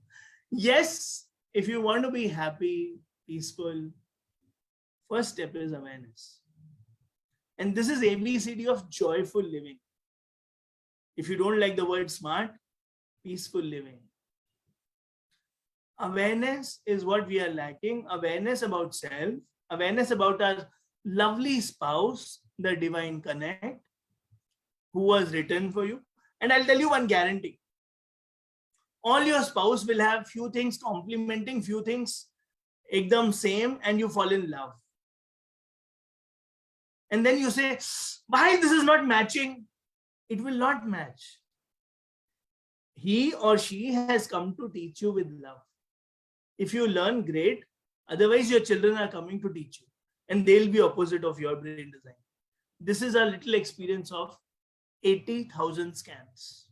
Yes, if you want to be happy, peaceful, first step is awareness. And this is ABCD of joyful living. If you don't like the word smart, peaceful living. Awareness is what we are lacking. Awareness about self, awareness about our lovely spouse, the divine connect, who was written for you. And I'll tell you one guarantee. All your spouse will have few things complementing, few things ekdam same, and you fall in love. And then you say, why this is not matching? It will not match. He or she has come to teach you with love. If you learn, great. Otherwise, your children are coming to teach you. And they'll be opposite of your brain design. This is a little experience of 80,000 scans.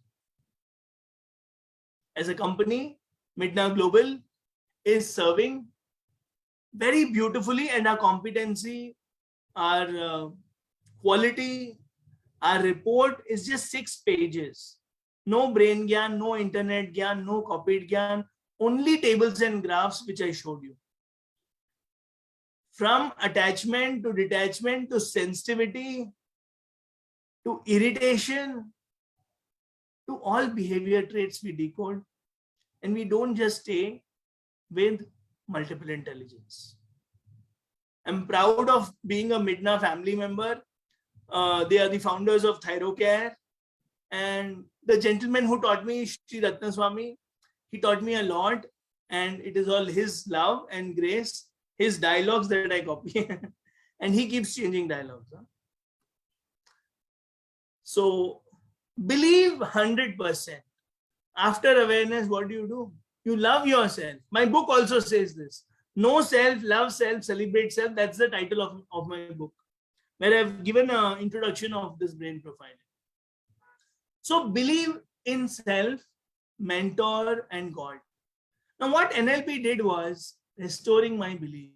As a company, Midna Global is serving very beautifully, and our competency, our quality, our report is just 6 pages. No brain gyan, no internet gyan, no copied gyan, only tables and graphs which I showed you. From attachment to detachment to sensitivity to irritation to all behavior traits we decode, and we don't just stay with multiple intelligence. I'm proud of being a Midna family member. They are the founders of Thyrocare, and the gentleman who taught me, Sri Ratna Swami, he taught me a lot, and it is all his love and grace, his dialogues that I copy. And he keeps changing dialogues. So believe 100%. After awareness, what do? You love yourself. My book also says this. Know self, love self, celebrate self. That's the title of my book, where I've given an introduction of this brain profiling. So believe in self, mentor, and God. Now what NLP did was restoring my belief.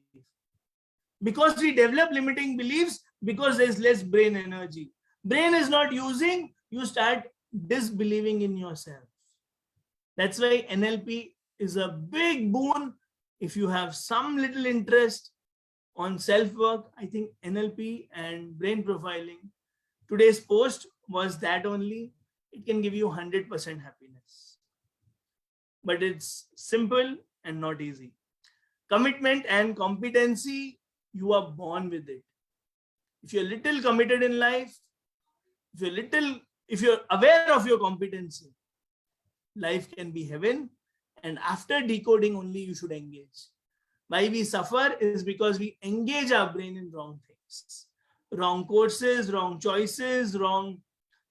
Because we develop limiting beliefs because there's less brain energy. Brain is not using, you start disbelieving in yourself. That's why NLP is a big boon. If you have some little interest on self-work, I think NLP and brain profiling, today's post was that only. It can give you 100% happiness. But it's simple and not easy. Commitment and competency, you are born with it. If you're little committed in life, if you're aware of your competency, life can be heaven. And after decoding only, you should engage. Why we suffer is because we engage our brain in wrong things. Wrong courses, wrong choices, wrong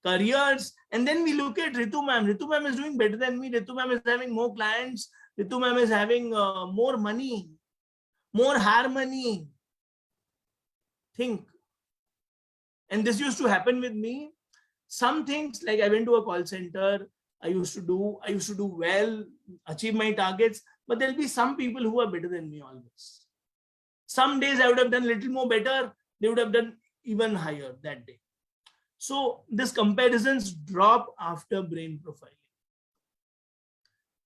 careers. And then we look at Ritu ma'am. Ritu ma'am is doing better than me. Ritu ma'am is having more clients. Ritu ma'am is having more money, more harmony. Think. And this used to happen with me. Some things, like I went to a call center, I used to do well, achieve my targets, but there'll be some people who are better than me always. Some days I would have done a little more better. They would have done even higher that day. So these comparisons drop after brain profiling.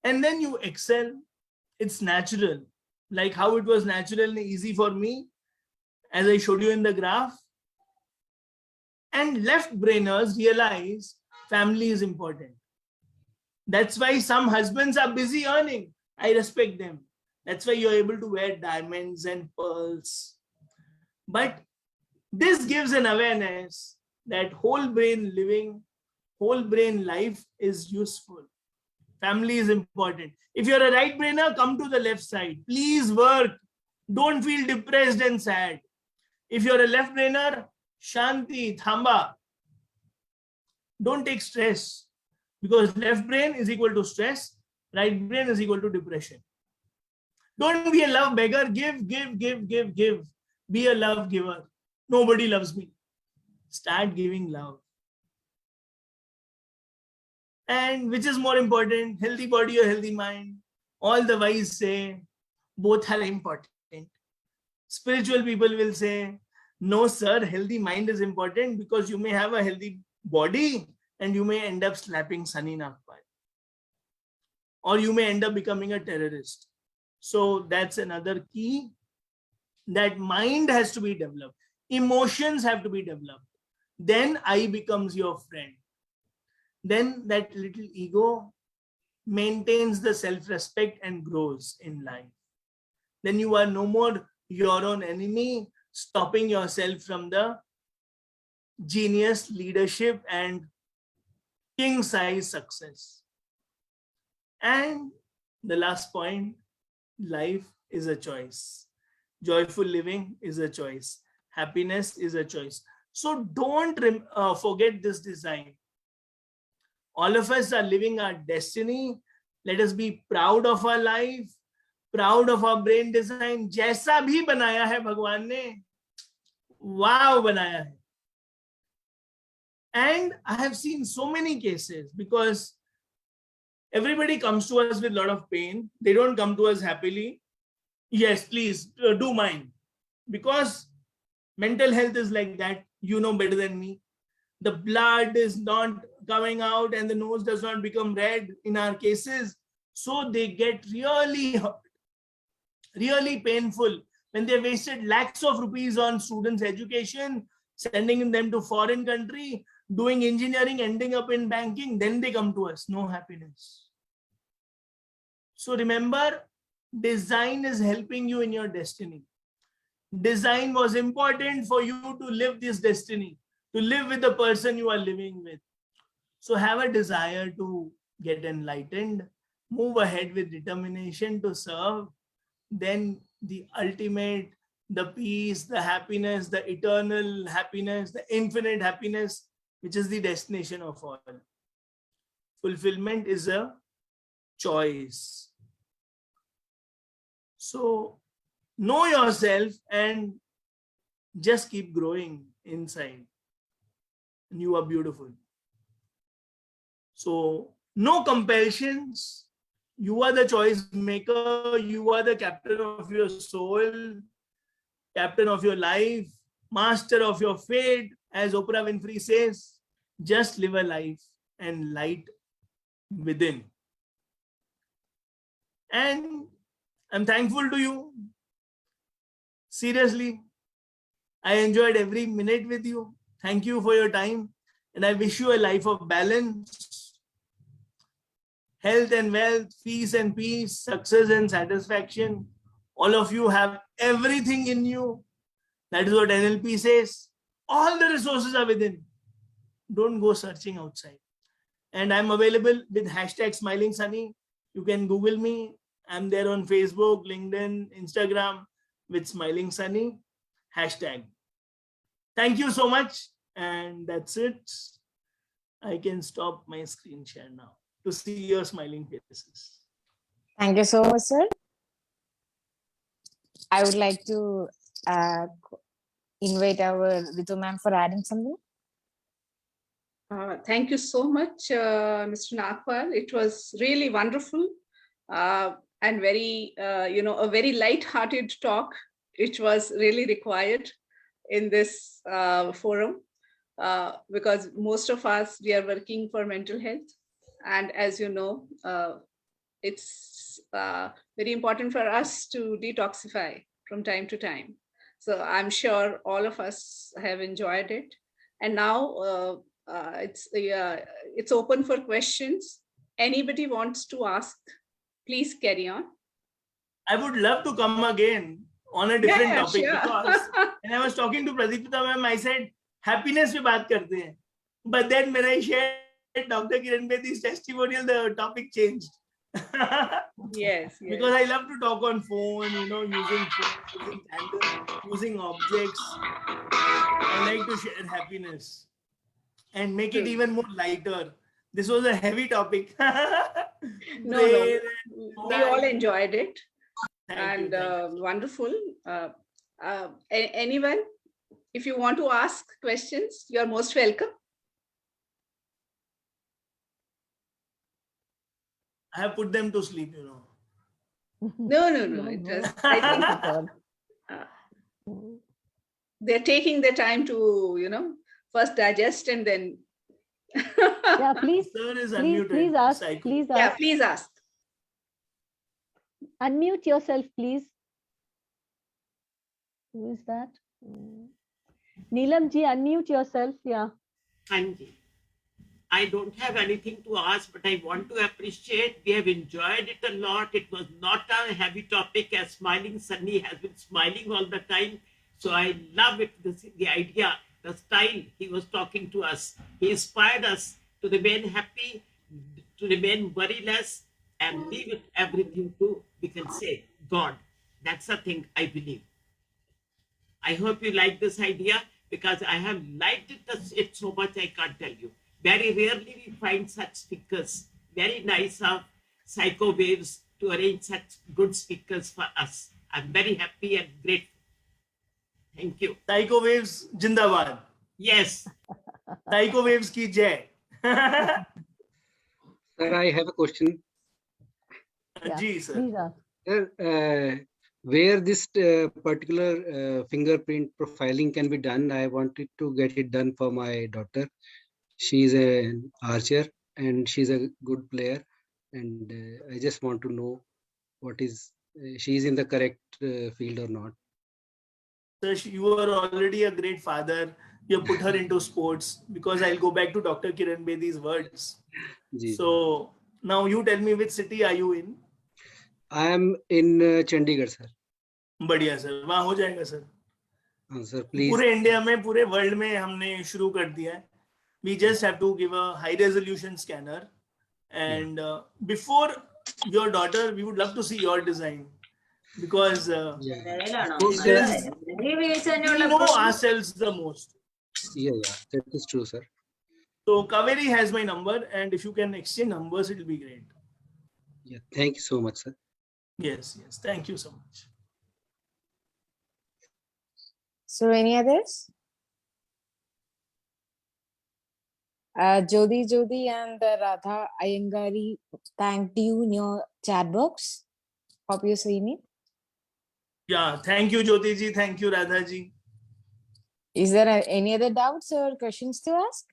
And then you excel. It's natural. Like how it was natural and easy for me, as I showed you in the graph. And left brainers realize family is important. That's why some husbands are busy earning. I respect them. That's why you're able to wear diamonds and pearls. But this gives an awareness that whole brain living, whole brain life is useful. Family is important. If you're a right brainer, come to the left side. Please work. Don't feel depressed and sad. If you're a left brainer, Shanti, Thamba. Don't take stress, because left brain is equal to stress, right brain is equal to depression. Don't be a love beggar. Give, give, give, give, give. Be a love giver. Nobody loves me. Start giving love. And which is more important, healthy body or healthy mind? All the wise say both are important. Spiritual people will say, no, sir, healthy mind is important, because you may have a healthy body and you may end up slapping Sunny Nagpal. Or you may end up becoming a terrorist. So that's another key, that mind has to be developed. Emotions have to be developed. Then I becomes your friend. Then that little ego maintains the self-respect and grows in life. Then you are no more your own enemy, stopping yourself from the genius leadership and king-size success. And the last point, life is a choice. Joyful living is a choice. Happiness is a choice. So don't forget this design. All of us are living our destiny. Let us be proud of our life, proud of our brain design. जैसा भी बनाया है भगवान ने, wow बनाया है. And I have seen so many cases, because everybody comes to us with a lot of pain. They don't come to us happily. Yes, please do mine. Because mental health is like that. You know better than me. The blood is not coming out and the nose does not become red in our cases. So they get really hurt, really painful. When they wasted lakhs of rupees on students' education, sending them to foreign country, doing engineering, ending up in banking, then they come to us. No happiness. So remember, design is helping you in your destiny. Design was important for you to live this destiny, to live with the person you are living with. So have a desire to get enlightened, move ahead with determination to serve. Then the ultimate, the peace, the happiness, the eternal happiness, the infinite happiness, which is the destination of all. Fulfillment is a choice. So know yourself and just keep growing inside. And you are beautiful. So no compulsions. You are the choice maker. You are the captain of your soul, captain of your life, master of your fate. As Oprah Winfrey says, just live a life and light within. And I'm thankful to you. Seriously, I enjoyed every minute with you. Thank you for your time. And I wish you a life of balance, health and wealth, peace and peace, success and satisfaction. All of you have everything in you. That is what NLP says. All the resources are within. Don't go searching outside. And I'm available with hashtag Smiling Sunny. You can Google me. I'm there on Facebook, LinkedIn, Instagram with Smiling Sunny hashtag. Thank you so much. And that's it. I can stop my screen share now to see your smiling faces. Thank you so much, sir. I would like to invite our Ritu ma'am for adding something. Thank you so much, Mr. Nagpal. It was really wonderful and very, a very light-hearted talk which was really required in this forum, because most of us, we are working for mental health. And as you know, it's very important for us to detoxify from time to time. So I'm sure all of us have enjoyed it. And now it's open for questions. Anybody wants to ask, please carry on. I would love to come again on a different Yeah, topic, sure. because when I was talking to Pradipta ma'am, I said happiness पे बात करते हैं. But then when I shared Dr. Kiran Bedi's testimonial, the topic changed. Yes, Because yes. I love to talk on phone, using tandem, using objects. I like to share happiness and make it True. even more lighter. This was a heavy topic. No, Brain no, we all enjoyed it. Thank And you. wonderful. Anyone, if you want to ask questions, you are most welcome. I have put them to sleep, No, it was, I think they're taking their time to, first digest and then. Yeah, please, Sir is please, unmuted. please ask. Psycho. Please Yeah, ask. please ask. Unmute yourself, please. Who is that? Neelam ji, unmute yourself. Yeah. Anji, I don't have anything to ask, but I want to appreciate. We have enjoyed it a lot. It was not a heavy topic, as smiling Sunny has been smiling all the time. So I love it, the idea, the style he was talking to us. He inspired us to remain happy, to remain worryless, and leave it everything to, we can say, God. That's the thing I believe. I hope you like this idea, because I have liked it so much I can't tell you. Very rarely we find such speakers. Very nice of Psycho Waves to arrange such good speakers for us. I'm very happy and grateful. Thank you. Psycho Waves Jindabad. Yes. Psycho Waves ki jai. Sir, I have a question. Yeah, Ji, sir. please ask. Sir, where this particular fingerprint profiling can be done, I wanted to get it done for my daughter. She is an archer and she's a good player. And I just want to know what is, she is in the correct field or not. Sir, you are already a great father. You put her into sports, because I'll go back to Dr. Kiran Bedi's words. Ji. So now you tell me, which city are you in? I am in Chandigarh, sir. बढ़िया sir, वहाँ हो जाएगा sir. Sir, please. पूरे India में, पूरे world में हमने शुरू कर दिया है. We just have to give a high resolution scanner, and before your daughter, we would love to see your design, because we know ourselves the most. Yeah, that is true, sir. So Kaveri has my number, and if you can exchange numbers, it will be great. Yeah, thank you so much, sir. Yes, thank you so much. So any others? Jodi and Radha Ayangari thanked you in your chat box. Hope you seen it. Yeah, thank you, Jyoti ji. Thank you, Radha ji. Is there any other doubts or questions to ask?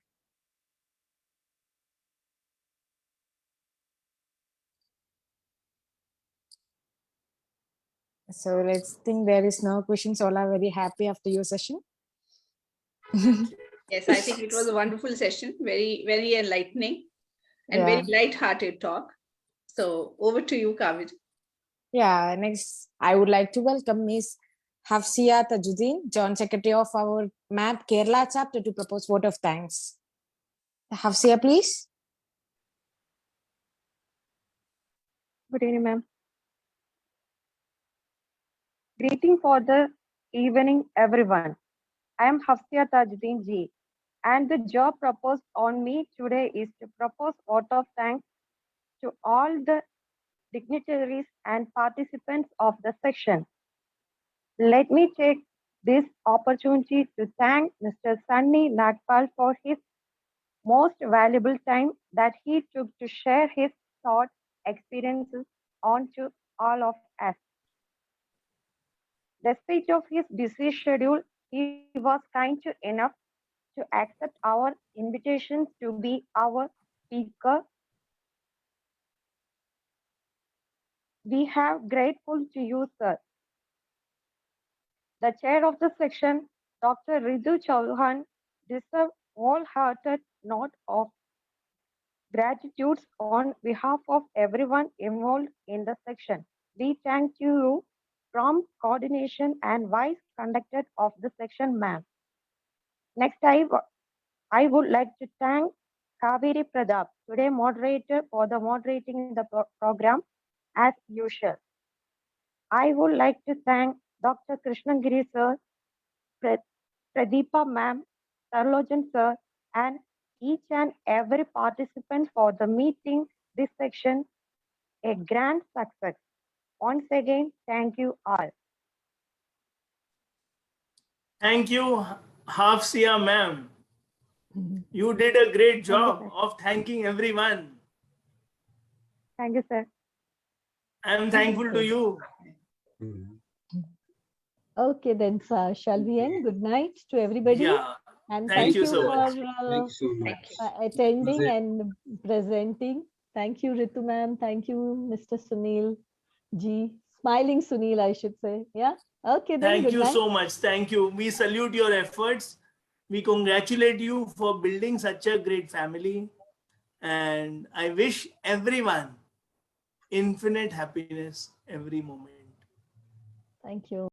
So let's think there is no questions. All are very happy after your session. Yes, I think it was a wonderful session, very, very enlightening and very light-hearted talk. So over to you, Kaveri. Yeah, next I would like to welcome Ms. Hafsia Tajuddin, Joint Secretary of our MAP Kerala chapter, to propose vote of thanks. Hafsia, please. Good evening, ma'am. Greeting for the evening, everyone. I am Hafsia Tajuddin Ji, and the job proposed on me today is to propose vote of thanks to all the dignitaries and participants of the session. Let me take this opportunity to thank Mr. Sunny Nagpal for his most valuable time that he took to share his thoughts, experiences on to all of us. Despite of his busy schedule, he was kind enough to accept our invitations to be our speaker. We have grateful to you, sir. The chair of the section, Dr. Ritu Chauhan, deserves wholehearted note of gratitude on behalf of everyone involved in the section. We thank you from coordination and wise conductor of the section, ma'am. Next, I would like to thank Kaveri Pradap, today moderator, for the moderating the program as usual. I would like to thank Dr. Krishnagiri sir, Pradeepa ma'am, Sarlojan sir, and each and every participant for the meeting this section a grand success. Once again, thank you all. Thank you, Hafsia ma'am. You did a great job of thanking everyone. Thank you, sir. I am Thank you, thankful sir. to you. Okay, then, sir, shall we end? Good night to everybody. Yeah. And Thank you you so for much. Thank you so much. attending Was it- and presenting. Thank you, Ritu ma'am. Thank you, Mr. Sunil G. Smiling Sunil, I should say. Yeah. Okay, then. Thank Good you night. so much. Thank you. We salute your efforts. We congratulate you for building such a great family. And I wish everyone infinite happiness every moment. Thank you.